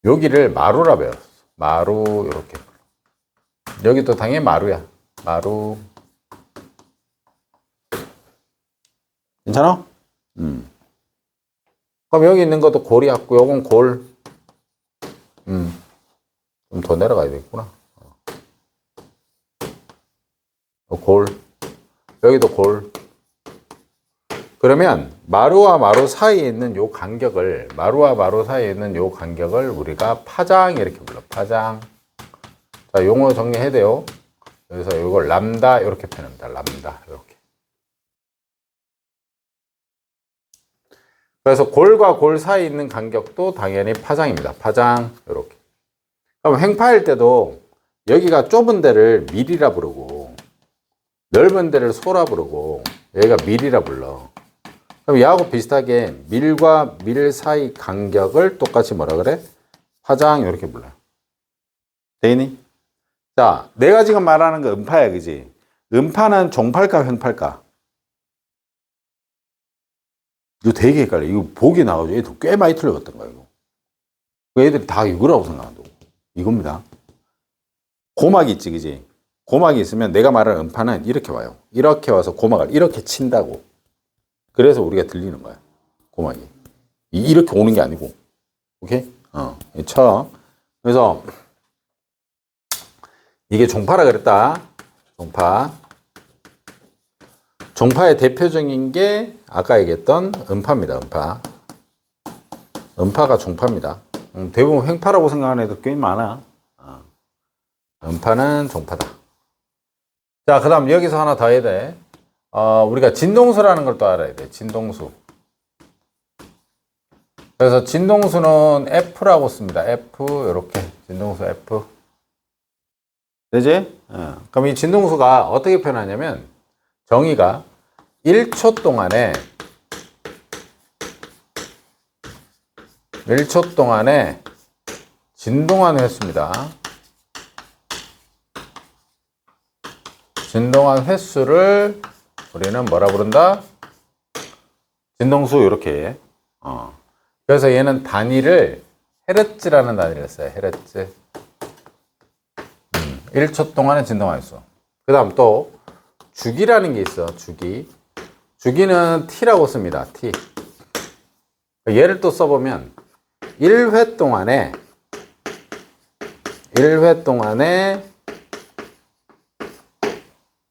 여기를 마루라 배웠어. 마루 이렇게. 여기도 당연히 마루야. 마루. 괜찮아? 그럼 여기 있는 것도 골이었고 요건 골. 좀 더 내려가야 되겠구나. 골. 여기도 골. 그러면 마루와 마루 사이에 있는 요 간격을 우리가 파장 이렇게 불러. 파장. 자, 용어 정리해야 돼요. 그래서 이걸 람다 이렇게 표현합니다. 람다 이렇게. 그래서 골과 골 사이에 있는 간격도 당연히 파장입니다. 파장 이렇게. 그럼 횡파일 때도 여기가 좁은 데를 밀이라 부르고 넓은 데를 소라 부르고 여기가 밀이라 불러. 그럼 얘하고 비슷하게 밀과 밀 사이 간격을 똑같이 뭐라 그래? 파장 이렇게 불러요. 되니? 자, 내가 지금 말하는 거 음파야, 그지? 음파는 종파일까 횡파일까? 이거 되게 헷갈려. 이거 보기 나가지고 애들 꽤 많이 틀려갔던 거야, 이거. 애들이 다 이거라고 생각한다고. 이겁니다. 고막이 있지, 그지? 고막이 있으면 내가 말하는 음파는 이렇게 와요. 이렇게 와서 고막을 이렇게 친다고. 그래서 우리가 들리는 거야. 고막이. 이렇게 오는 게 아니고. 오케이? 쳐. 그래서 이게 종파라 그랬다. 종파. 종파의 대표적인 게 아까 얘기했던 음파입니다. 음파. 음파가 종파입니다. 대부분 횡파라고 생각하는 애들 꽤 많아. 음파는 종파다. 자, 그 다음 여기서 하나 더 해야 돼. 우리가 진동수라는 걸 또 알아야 돼. 진동수. 그래서 진동수는 F라고 씁니다. F, 이렇게. 진동수 F. 되지? 그럼 이 진동수가 어떻게 표현하냐면, 정의가 1초 동안에 1초 동안에 진동한 횟수입니다. 진동한 횟수를 우리는 뭐라 부른다? 진동수 이렇게. 그래서 얘는 단위를 헤르츠라는 단위를 써요. 헤르츠. 1초 동안에 진동한 횟수. 그 다음 또 주기라는 게 있어. 주기. 주기는 T라고 씁니다. T. 얘를 또 써보면 1회 동안에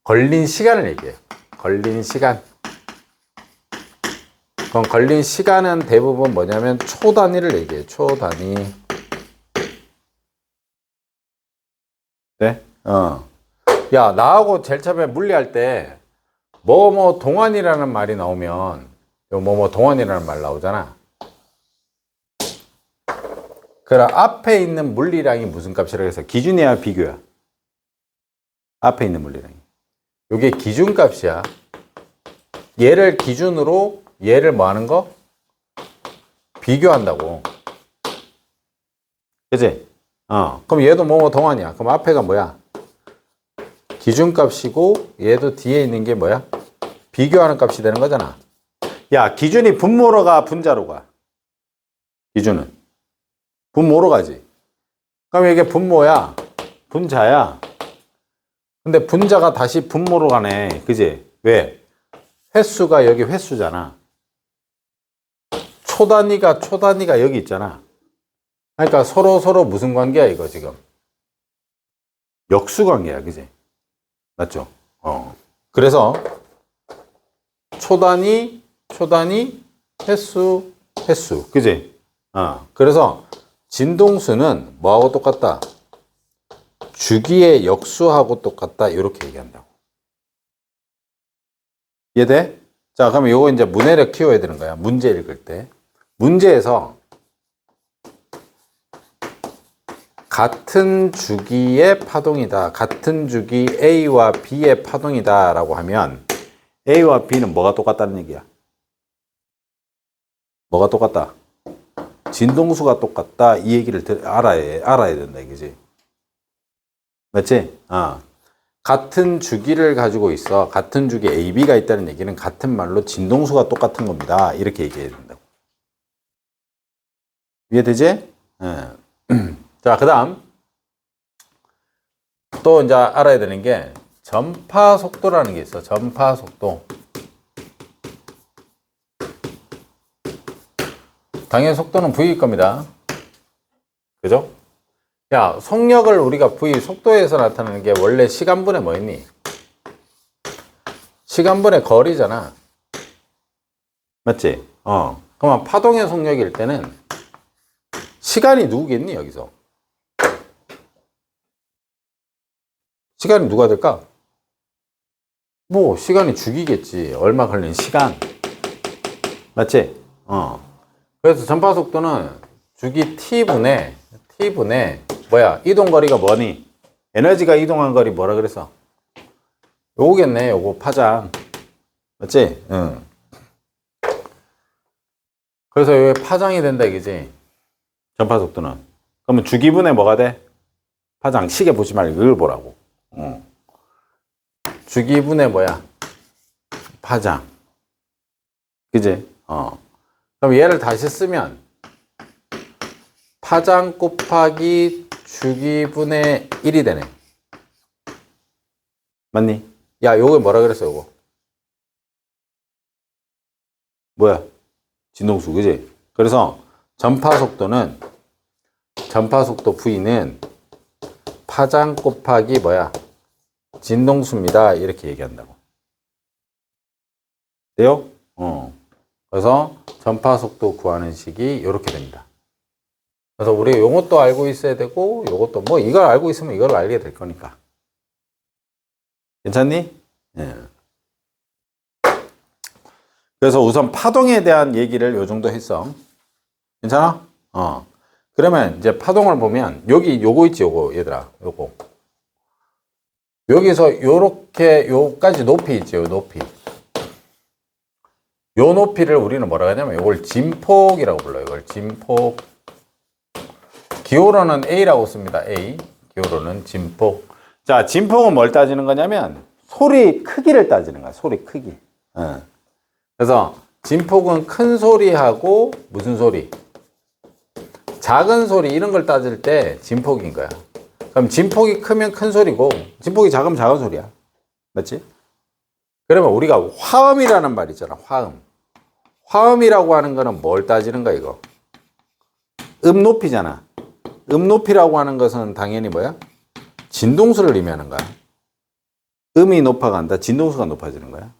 걸린 시간을 얘기해요. 걸린 시간. 그럼 걸린 시간은 대부분 뭐냐면 초 단위를 얘기해요. 초 단위. 네? 야, 나하고 제일 처음에 물리할 때 동안이라는 말이 나오면 동안이라는 말 나오잖아. 그럼 앞에 있는 물리량이 무슨 값이라고 해서 기준이야, 비교야? 앞에 있는 물리량이. 이게 기준값이야. 얘를 기준으로 얘를 뭐 하는 거? 비교한다고. 그치? 그럼 얘도 동안이야. 그럼 앞에가 뭐야? 기준값이고 얘도 뒤에 있는 게 뭐야? 비교하는 값이 되는 거잖아. 야, 기준이 분모로 가, 분자로 가? 기준은 분모로 가지. 그럼 이게 분모야, 분자야. 근데 분자가 다시 분모로 가네. 그지? 왜? 횟수가 여기 횟수잖아. 초단위가 여기 있잖아. 그러니까 서로 무슨 관계야, 이거 지금? 역수 관계야, 그지? 맞죠? 그래서 초단위, 횟수, 그지? 그래서 진동수는 뭐하고 똑같다? 주기의 역수하고 똑같다. 이렇게 얘기한다고. 이해돼? 자, 그러면 이거 이제 문해력 키워야 되는 거야. 문제 읽을 때. 문제에서 같은 주기의 파동이다. 같은 주기 A와 B의 파동이다. 라고 하면 A와 B는 뭐가 똑같다는 얘기야? 뭐가 똑같다? 진동수가 똑같다. 이 얘기를 알아야 된다, 이거지. 맞지? 같은 주기를 가지고 있어. 같은 주기 AB가 있다는 얘기는 같은 말로 진동수가 똑같은 겁니다. 이렇게 얘기해야 된다고. 이해되지? 예. 자, 그 다음. 또 이제 알아야 되는 게 전파 속도라는 게 있어. 전파 속도. 당연히 속도는 V일 겁니다. 그죠? 야, 속력을 우리가 V 속도에서 나타내는 게 원래 시간분의 뭐였니? 시간분의 거리잖아. 맞지? 그러면 파동의 속력일 때는 시간이 누구겠니, 여기서? 시간이 누가 될까? 뭐, 시간이 주기겠지. 얼마 걸린 시간. 맞지? 그래서 전파 속도는 주기 T분의 뭐야? 이동거리가 뭐니? 에너지가 이동한 거리 뭐라 그랬어? 요거겠네. 요거 파장. 맞지? 응. 그래서 요게 파장이 된다 이거지. 전파 속도는. 그러면 주기분의 뭐가 돼? 파장. 시계 보지 말고 이걸 보라고. 주기분의 뭐야? 파장. 그지? 그럼 얘를 다시 쓰면 파장 곱하기 주기분의 1이 되네. 맞니? 야, 요거 뭐라 그랬어, 요거? 뭐야? 진동수, 그지? 그래서 전파 속도 V는 파장 곱하기 뭐야? 진동수입니다. 이렇게 얘기한다고. 돼요? 그래서 전파 속도 구하는 식이 이렇게 됩니다. 그래서 우리 요것도 알고 있어야 되고, 요것도 뭐 이걸 알고 있으면 이걸 알게 될 거니까. 괜찮니? 예. 그래서 우선 파동에 대한 얘기를 요 정도 했어. 괜찮아? 그러면 이제 파동을 보면 여기 요거 있지, 요거 얘들아, 요거. 여기서 요렇게 요까지 높이 있지, 요 높이. 요 높이를 우리는 뭐라고 하냐면 요걸 진폭이라고 불러요. 이걸 진폭. 기호로는 A라고 씁니다. A. 기호로는 진폭. 자, 진폭은 뭘 따지는 거냐면 소리 크기를 따지는 거야. 소리 크기. 그래서 진폭은 큰 소리하고 무슨 소리? 작은 소리 이런 걸 따질 때 진폭인 거야. 그럼 진폭이 크면 큰 소리고 진폭이 작으면 작은 소리야. 맞지? 그러면 우리가 화음이라는 말 있잖아. 화음. 화음이라고 하는 거는 뭘 따지는 거야, 이거? 음 높이잖아. 음 높이라고 하는 것은 당연히 뭐야? 진동수를 의미하는 거야. 음이 높아간다. 진동수가 높아지는 거야.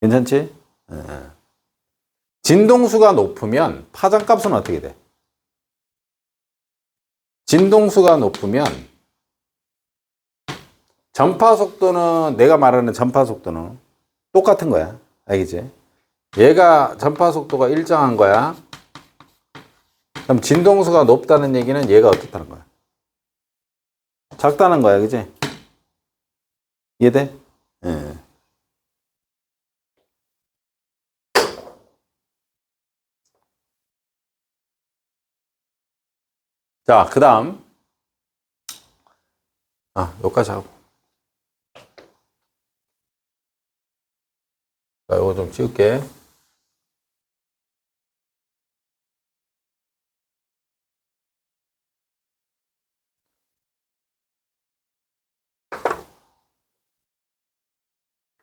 괜찮지? 진동수가 높으면 파장값은 어떻게 돼? 진동수가 높으면 전파 속도는 내가 말하는 전파 속도는 똑같은 거야. 알겠지? 얘가 전파 속도가 일정한 거야. 그럼 진동수가 높다는 얘기는 얘가 어떻다는 거야? 작다는 거야. 그지? 이해돼? 예. 자, 그 다음. 여기까지 하고. 자, 이거 좀 찍을게.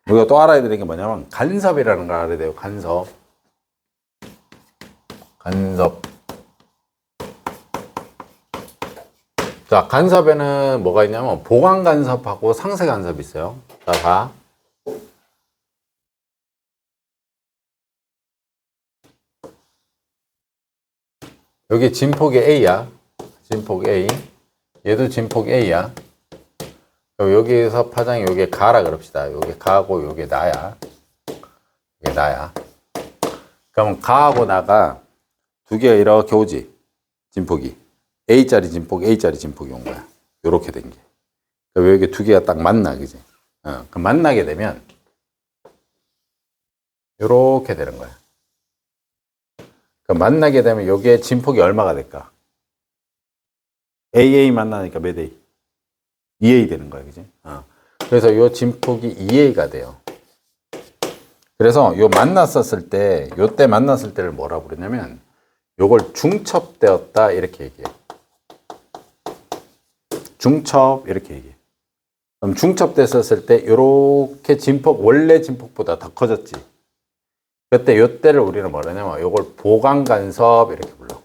우리가 또 알아야 되는 게 뭐냐면 간섭이라는 걸 알아야 돼요. 간섭. 자, 간섭에는 뭐가 있냐면 보강 간섭하고 상쇄 간섭이 있어요. 자, 봐. 여기 진폭이 A야. 진폭 A. 얘도 진폭 A야. 여기에서 파장이 여기에 가라 그럽시다. 여기 가고 여기 나야. 이게 나야. 그럼 가하고 나가 두 개가 이렇게 오지. 진폭이. A짜리 진폭, A짜리 진폭이 온 거야. 요렇게 된 게. 그럼 여기 두 개가 딱 만나, 그지? 그럼 만나게 되면 요렇게 되는 거야. 그러니까 만나게 되면 요게 진폭이 얼마가 될까? AA 만나니까 몇 A? 2A 되는 거야, 그지? 그래서 요 진폭이 2A가 돼요. 그래서 요 만났었을 때, 요때 만났을 때를 뭐라고 그러냐면, 요걸 중첩되었다, 이렇게 얘기해요. 중첩, 이렇게 얘기해요. 그럼 중첩됐었을 때, 요렇게 진폭, 원래 진폭보다 더 커졌지. 그때 요때를 우리는 뭐라냐면, 요걸 보강간섭, 이렇게 불러.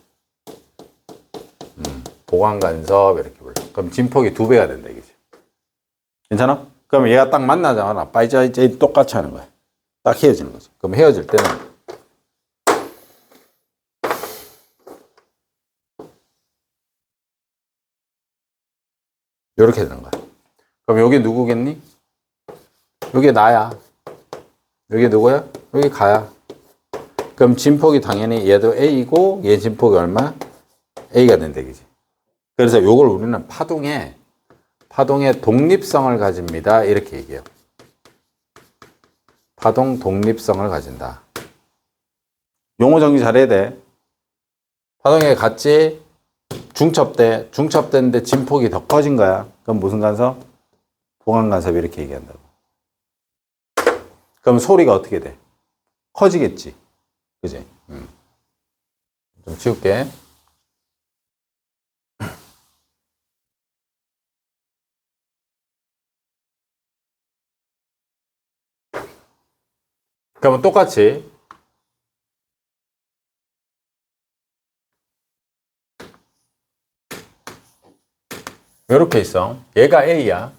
보강간섭, 이렇게 불러. 그럼 진폭이 2배가 된다, 이거지. 괜찮아? 그럼 얘가 딱 만나자마자, 빠이자이 똑같이 하는 거야. 딱 헤어지는 거죠. 그럼 헤어질 때는 이렇게 되는 거야. 그럼 여기 누구겠니? 여기 나야. 여기 누구야? 여기 가야. 그럼 진폭이 당연히 얘도 A고 얘 진폭이 얼마? A가 된다, 그지? 그래서 요걸 우리는 파동의 독립성을 가집니다. 이렇게 얘기해요. 파동 독립성을 가진다. 용어 정리 잘해야 돼. 파동에 같이 중첩됐는데 진폭이 더 커진 거야. 그럼 무슨 간섭? 보강간섭 이렇게 얘기한다고. 그럼 소리가 어떻게 돼? 커지겠지. 그지? 좀 치울게. 그러면 똑같이 이렇게 있어. 얘가 A야.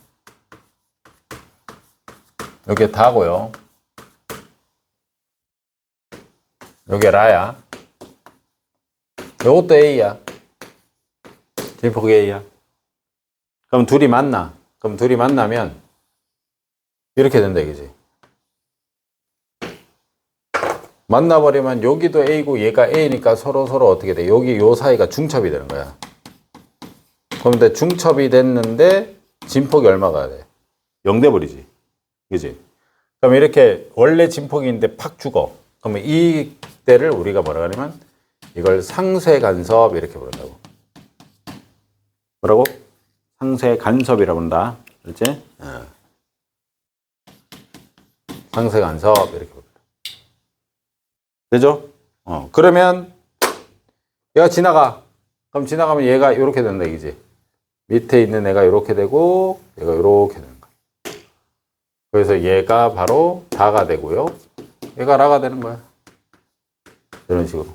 여기 다고요. 여기 라야. 요것도 A야. 진폭이 A야. 그럼 둘이 만나. 그럼 둘이 만나면 이렇게 된다, 이거지. 만나버리면 여기도 A고 얘가 A니까 서로 어떻게 돼? 여기 요 사이가 중첩이 되는 거야. 그런데 중첩이 됐는데 진폭이 얼마가 돼? 0 돼버리지. 그지? 그럼 이렇게 원래 진폭인데 팍 죽어. 그러면 이 때를 우리가 뭐라 그러냐면 이걸 상쇄간섭 이렇게 부른다고. 뭐라고? 상쇄간섭이라고 한다. 그렇지? 상쇄간섭 이렇게 부른다. 되죠? 그러면 얘가 지나가. 그럼 지나가면 얘가 이렇게 된다, 이지? 밑에 있는 애가 이렇게 되고 얘가 이렇게 되는 거야. 그래서 얘가 바로 다가 되고요. 얘가 라가 되는 거야. 이런 식으로.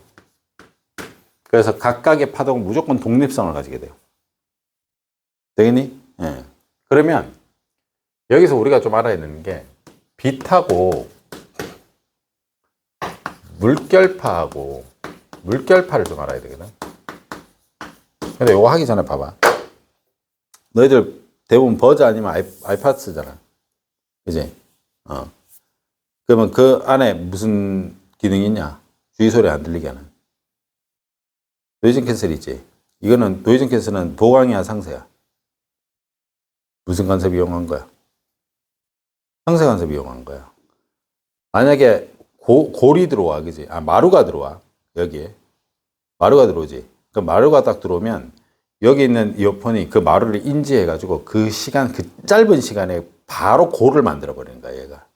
그래서 각각의 파동은 무조건 독립성을 가지게 돼요. 되겠니? 예. 그러면 여기서 우리가 좀 알아야 되는 게 빛하고 물결파하고 물결파를 좀 알아야 되거든. 근데 이거 하기 전에 봐봐. 너희들 대부분 버즈 아니면 아이팟 쓰잖아. 그지? 그러면 그 안에 무슨 기능이 있냐? 주의 소리 안 들리게 하는. 노이즈 캔슬 있지? 이거는 노이즈 캔슬은 보강이야, 상쇄야? 무슨 간섭 이용한 거야? 상쇄 간섭 이용한 거야. 만약에 골이 들어와, 그지? 마루가 들어와. 여기에. 마루가 들어오지. 그 마루가 딱 들어오면 여기 있는 이어폰이 그 마루를 인지해가지고 그 짧은 시간에 바로 골을 만들어버리는 거야, 얘가.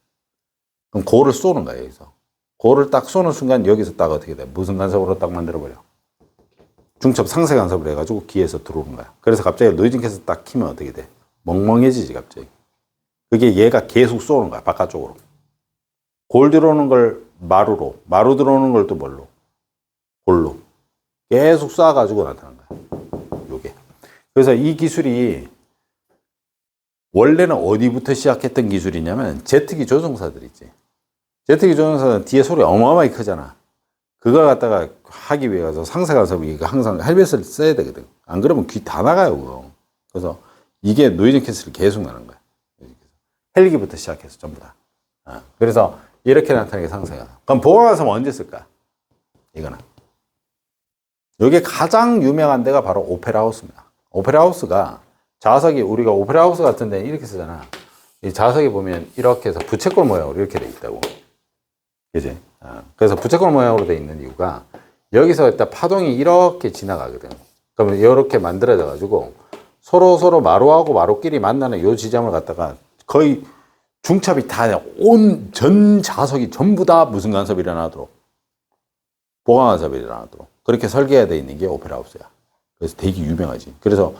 그럼 골을 쏘는 거야, 여기서. 골을 딱 쏘는 순간 여기서 딱 어떻게 돼? 무슨 간섭으로 딱 만들어버려? 중첩 상쇄 간섭을 해가지고 귀에서 들어오는 거야. 그래서 갑자기 노이즈 캔슬 딱 키면 어떻게 돼? 멍멍해지지, 갑자기. 그게 얘가 계속 쏘는 거야, 바깥쪽으로. 골 들어오는 걸 마루 들어오는 걸 또 뭘로? 골로. 계속 쏴가지고 나타난 거야. 요게. 그래서 이 기술이 원래는 어디부터 시작했던 기술이냐면 제트기 조종사들 있지. 제트기 조종사는 뒤에 소리 어마어마하게 크잖아. 그걸 갖다가 하기 위해서 상쇄간섭이 항상 헬멧을 써야 되거든. 안 그러면 귀 다 나가요, 그거. 그래서 이게 노이즈 캔슬이 계속 나는 거야. 헬기부터 시작해서 전부 다. 그래서 이렇게 나타나는 게 상쇄간섭. 그럼 보강간섭은 언제 쓸까? 이거는. 여기 가장 유명한 데가 바로 오페라 하우스입니다. 오페라 하우스가 좌석이 우리가 오페라 하우스 같은 데는 이렇게 쓰잖아. 이 좌석에 보면 이렇게 해서 부채꼴 모양으로 이렇게 돼 있다고. 그지? 그래서 부채꼴 모양으로 되어 있는 이유가 여기서 일단 파동이 이렇게 지나가거든. 그러면 이렇게 만들어져 가지고 서로 마루하고 마루끼리 만나는 이 지점을 갖다가 거의 중첩이 다 온 전 자석이 전부 다 무슨 간섭이 일어나도록 보강 간섭이 일어나도록 그렇게 설계가 되어 있는 게 오페라 하우스야. 그래서 되게 유명하지. 그래서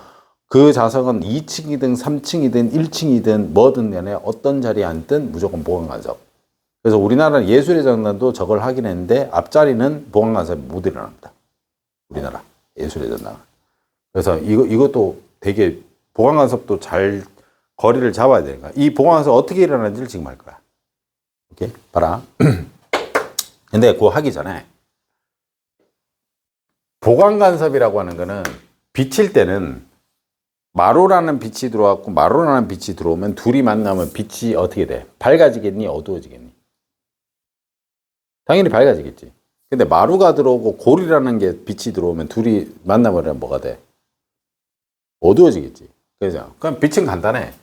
그 자석은 2층이든 3층이든 1층이든 뭐든 간에 어떤 자리에 앉든 무조건 보강 간섭. 그래서 우리나라 예술의 전당도 저걸 하긴 했는데 앞자리는 보강 간섭이 못 일어납니다. 우리나라 예술의 전당. 그래서 이것도 되게 보강 간섭도 잘 거리를 잡아야 되니까 이 보강 간섭 어떻게 일어나는지를 지금 할 거야. 오케이? 봐라. 근데 그거 하기 전에 보강 간섭이라고 하는 거는 비칠 때는 마루라는 빛이 들어왔고 마루라는 빛이 들어오면 둘이 만나면 빛이 어떻게 돼? 밝아지겠니? 어두워지겠니? 당연히 밝아지겠지. 근데 마루가 들어오고 골이라는 게 빛이 들어오면 둘이 만나면 뭐가 돼? 어두워지겠지. 그죠? 그럼 빛은 간단해.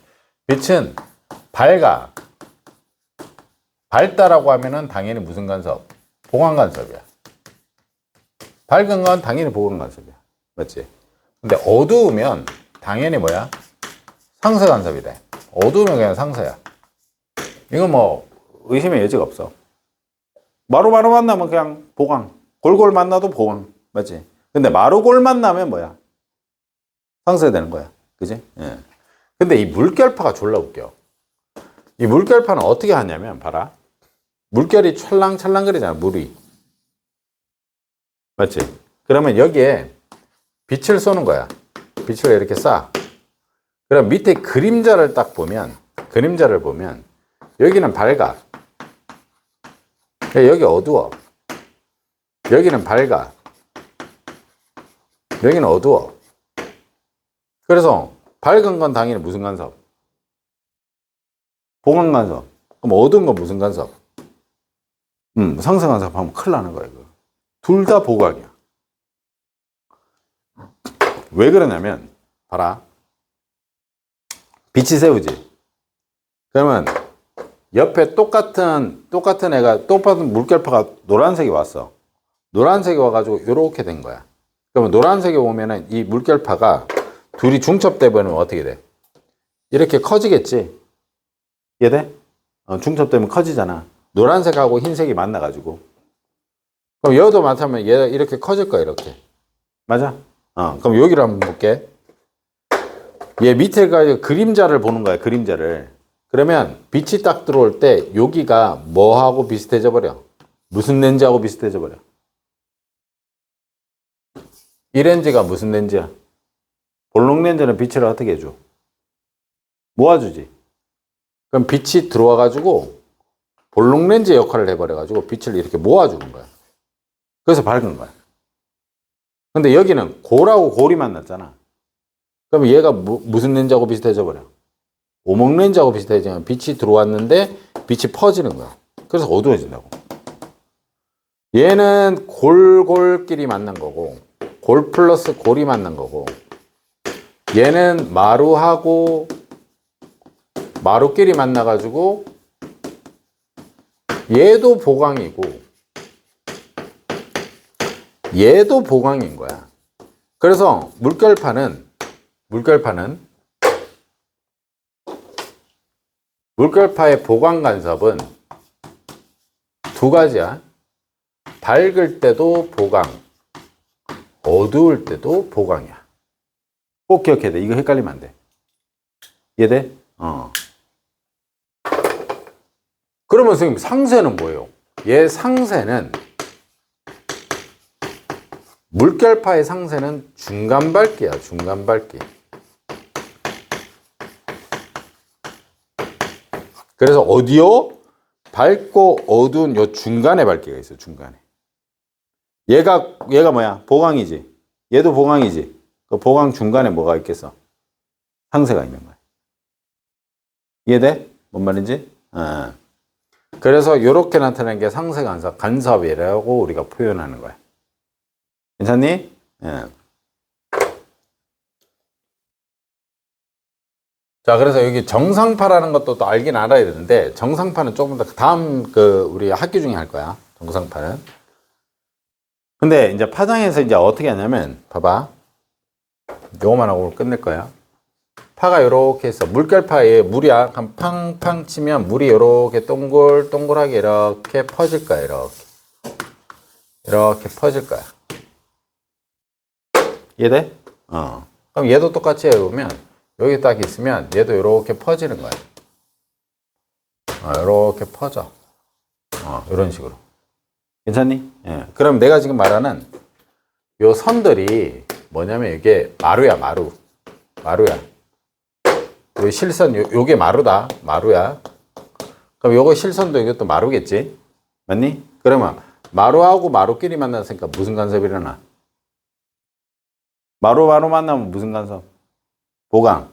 빛은 밝아. 밝다라고 하면은 당연히 무슨 간섭? 보강 간섭이야. 밝은 건 당연히 보강 간섭이야. 맞지? 근데 어두우면 당연히 뭐야? 상쇄 간섭이 돼. 어두우면 그냥 상쇄야. 이건 뭐 의심의 여지가 없어. 마루 만나면 그냥 보강. 골 만나도 보강. 맞지? 근데 마루골 만나면 뭐야? 상쇄되는 거야. 그지? 예. 근데 이 물결파가 졸라 웃겨. 이 물결파는 어떻게 하냐면 봐라. 물결이 찰랑찰랑거리잖아. 물이. 맞지? 그러면 여기에 빛을 쏘는 거야. 빛을 이렇게 쏴. 그럼 밑에 그림자를 딱 보면 여기는 밝아. 여기 어두워. 여기는 밝아. 여기는 어두워. 그래서 밝은 건 당연히 무슨 간섭? 보강 간섭. 그럼 어두운 건 무슨 간섭? 상쇄 간섭 하면 큰일 나는 거야, 이거. 둘 다 보강이야. 왜 그러냐면, 봐라. 빛이 세우지. 그러면 옆에 똑같은 물결파가 노란색이 왔어. 노란색이 와가지고 이렇게 된 거야. 그러면 노란색이 오면은 이 물결파가 둘이 중첩돼 버리면 어떻게 돼? 이렇게 커지겠지? 이해돼? 중첩되면 커지잖아. 노란색하고 흰색이 만나가지고. 그럼 여도 많다면 얘가 이렇게 커질 거야, 이렇게. 맞아? 그럼 여기를 한번 볼게. 얘 밑에가 그림자를 보는 거야, 그림자를. 그러면 빛이 딱 들어올 때 여기가 뭐하고 비슷해져 버려? 무슨 렌즈하고 비슷해져 버려? 이 렌즈가 무슨 렌즈야? 볼록 렌즈는 빛을 어떻게 해줘? 모아주지. 그럼 빛이 들어와가지고 볼록 렌즈 역할을 해버려가지고 빛을 이렇게 모아주는 거야. 그래서 밝은 거야. 근데 여기는 골하고 골이 만났잖아. 그럼 얘가 무슨 렌즈하고 비슷해져 버려? 오목 렌즈하고 비슷해지면 빛이 들어왔는데 빛이 퍼지는 거야. 그래서 어두워진다고. 얘는 골끼리 만난 거고, 골 플러스 골이 만난 거고, 얘는 마루하고 마루끼리 만나가지고 얘도 보강이고 얘도 보강인 거야. 그래서 물결파의 보강 간섭은 두 가지야. 밝을 때도 보강, 어두울 때도 보강이야. 꼭 기억해야 돼. 이거 헷갈리면 안 돼. 이해돼? 그러면 선생님 상쇄는 뭐예요? 얘 상쇄는 물결파의 상쇄는 중간 밝기야. 중간 밝기. 그래서 어디요? 밝고 어두운 요 중간에 밝기가 있어. 중간에. 얘가 뭐야? 보강이지. 얘도 보강이지. 그 보강 중간에 뭐가 있겠어? 상쇄가 있는 거야. 이해돼? 뭔 말인지? 그래서 이렇게 나타나는 게 상쇄 간섭이라고 우리가 표현하는 거야. 괜찮니? 예. 자, 그래서 여기 정상파라는 것도 또 알긴 알아야 되는데, 정상파는 조금 더 다음 우리 학기 중에 할 거야. 정상파는. 근데 이제 파장에서 이제 어떻게 하냐면, 봐봐. 요거만 하고 끝낼 거야. 파가 요렇게 해서 물결파에 물이야. 그럼 팡팡 치면 물이 요렇게 동글동글하게 이렇게 퍼질 거야. 이렇게 퍼질 거야. 이해돼? 그럼 얘도 똑같이 해보면 여기 딱 있으면 얘도 이렇게 퍼지는 거야. 이렇게 퍼져. 이런 식으로. 괜찮니? 예. 그럼 내가 지금 말하는 요 선들이 뭐냐면 이게 마루야. 요 실선, 요게 마루다. 마루야. 그럼 요거 실선도 이것도 마루겠지? 맞니? 그러면 마루하고 마루끼리 만났으니까 무슨 간섭이 일어나? 마루 만나면 무슨 간섭? 보강.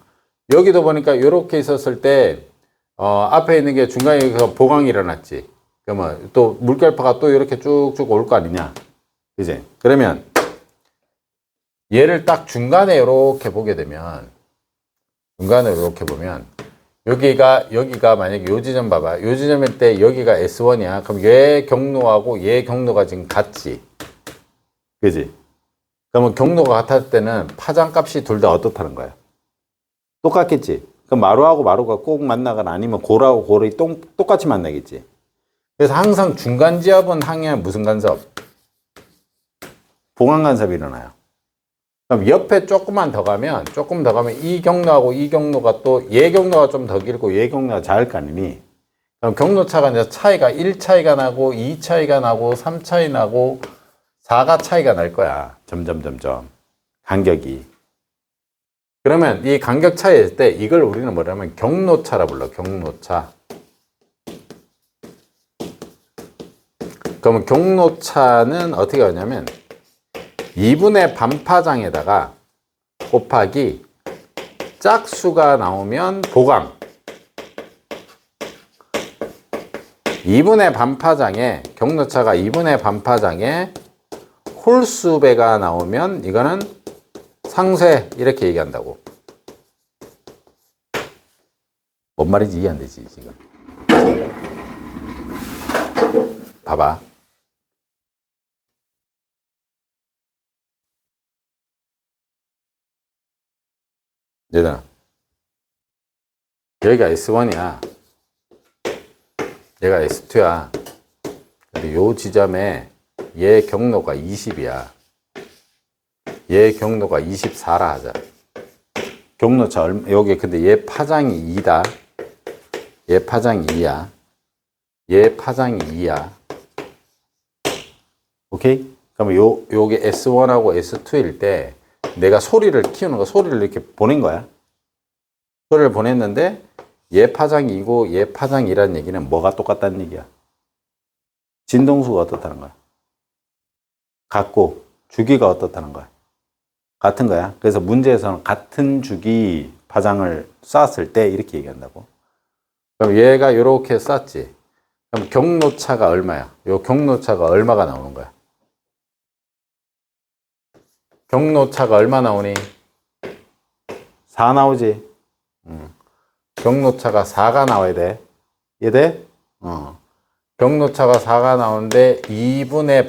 여기도 보니까 이렇게 있었을 때 앞에 있는 게 중간에 보강이 일어났지. 그러면 또 물결파가 또 이렇게 쭉쭉 올 거 아니냐. 그지? 그러면 얘를 딱 중간에 이렇게 보게 되면, 중간에 이렇게 보면 여기가 만약에 요 지점 봐봐. 요 지점일 때 여기가 S1이야. 그럼 얘 경로하고 얘 경로가 지금 같지. 그지? 그러면 경로가 같을 때는 파장값이 둘 다 어떻다는 거야? 똑같겠지. 그럼 마루하고 마루가 꼭 만나거나 아니면 골하고 골이 똑같이 만나겠지. 그래서 항상 중간 지압은 항해하면 무슨 간섭? 보강 간섭이 일어나요. 그럼 옆에 조금 더 가면 이 경로하고 이 경로가 또 얘 경로가 좀 더 길고 얘 경로가 작을 거 아니니? 그럼 경로차가 이제 차이가 1 차이가 나고 2 차이가 나고 3 차이 나고 4가 차이가 날 거야. 점점 간격이. 그러면 이 간격 차이일 때 이걸 우리는 뭐냐면 경로차라 불러. 경로차. 그러면 경로차는 어떻게 하냐면 2분의 반파장에다가 곱하기 짝수가 나오면 보강. 2분의 반파장에 경로차가 2분의 반파장에 홀수배가 나오면 이거는 상쇄 이렇게 얘기한다고. 뭔 말인지 이해 안 되지 지금. 봐봐. 얘들아, 여기가 S1이야. 얘가 S2야. 근데 요 지점에 얘 경로가 20이야. 얘 경로가 24라 하자. 경로차 얼마, 여기 근데 얘 파장이 2다. 얘 파장이 2야. 얘 파장이 2야. 오케이? 그러면 요게 S1하고 S2일 때 내가 소리를 키우는 거, 소리를 이렇게 보낸 거야. 소리를 보냈는데 얘 파장이 2고 얘 파장이 2라는 얘기는 뭐가 똑같다는 얘기야? 진동수가 어떻다는 거야? 같고 주기가 어떻다는 거야? 같은 거야. 그래서 문제에서는 같은 주기 파장을 쐈을 때 이렇게 얘기한다고. 그럼 얘가 이렇게 쐈지. 그럼 경로차가 얼마야? 요 경로차가 얼마가 나오는 거야? 경로차가 얼마 나오니? 4 나오지. 경로차가 4가 나와야 돼. 이해돼? 경로차가 4가 나오는데 2분의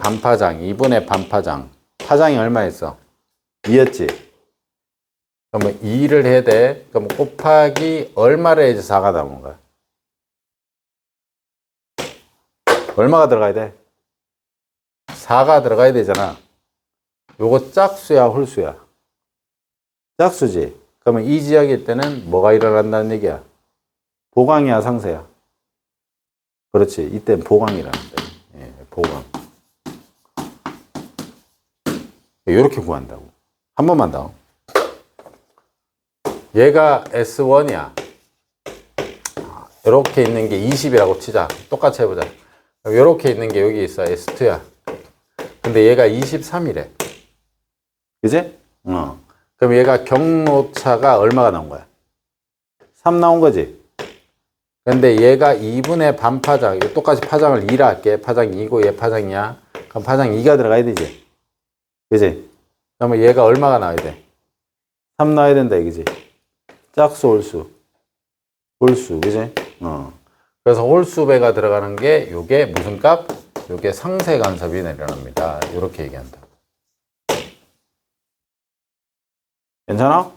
반파장. 파장이 얼마였어? 2였지. 그러면 2를 해야 돼. 그럼 곱하기 얼마를 해야지 4가 나오는 거야? 얼마가 들어가야 돼? 4가 들어가야 되잖아. 요거 짝수야, 홀수야? 짝수지. 그러면 이 지역일 때는 뭐가 일어난다는 얘기야? 보강이야, 상쇄야? 그렇지. 이때 보강이라는데. 예, 보강. 이렇게 구한다고. 한 번만 더. 얘가 S1이야. 이렇게 있는 게 20이라고 치자. 똑같이 해보자. 이렇게 있는 게 여기 있어. S2야. 근데 얘가 23이래. 그지? 그럼 얘가 경로차가 얼마가 나온 거야? 3 나온 거지? 근데 얘가 2분의 반파장, 이거 똑같이 파장을 2라 할게. 파장 2고 얘 파장이야. 그럼 파장 2가 들어가야 되지? 그지? 그러면 얘가 얼마가 나와야 돼? 3 나와야 된다, 이거지? 짝수, 홀수. 홀수, 그지? 그래서 홀수배가 들어가는 게 요게 무슨 값? 요게 상세 간섭이 내려납니다. 이렇게 얘기한다. 괜찮아?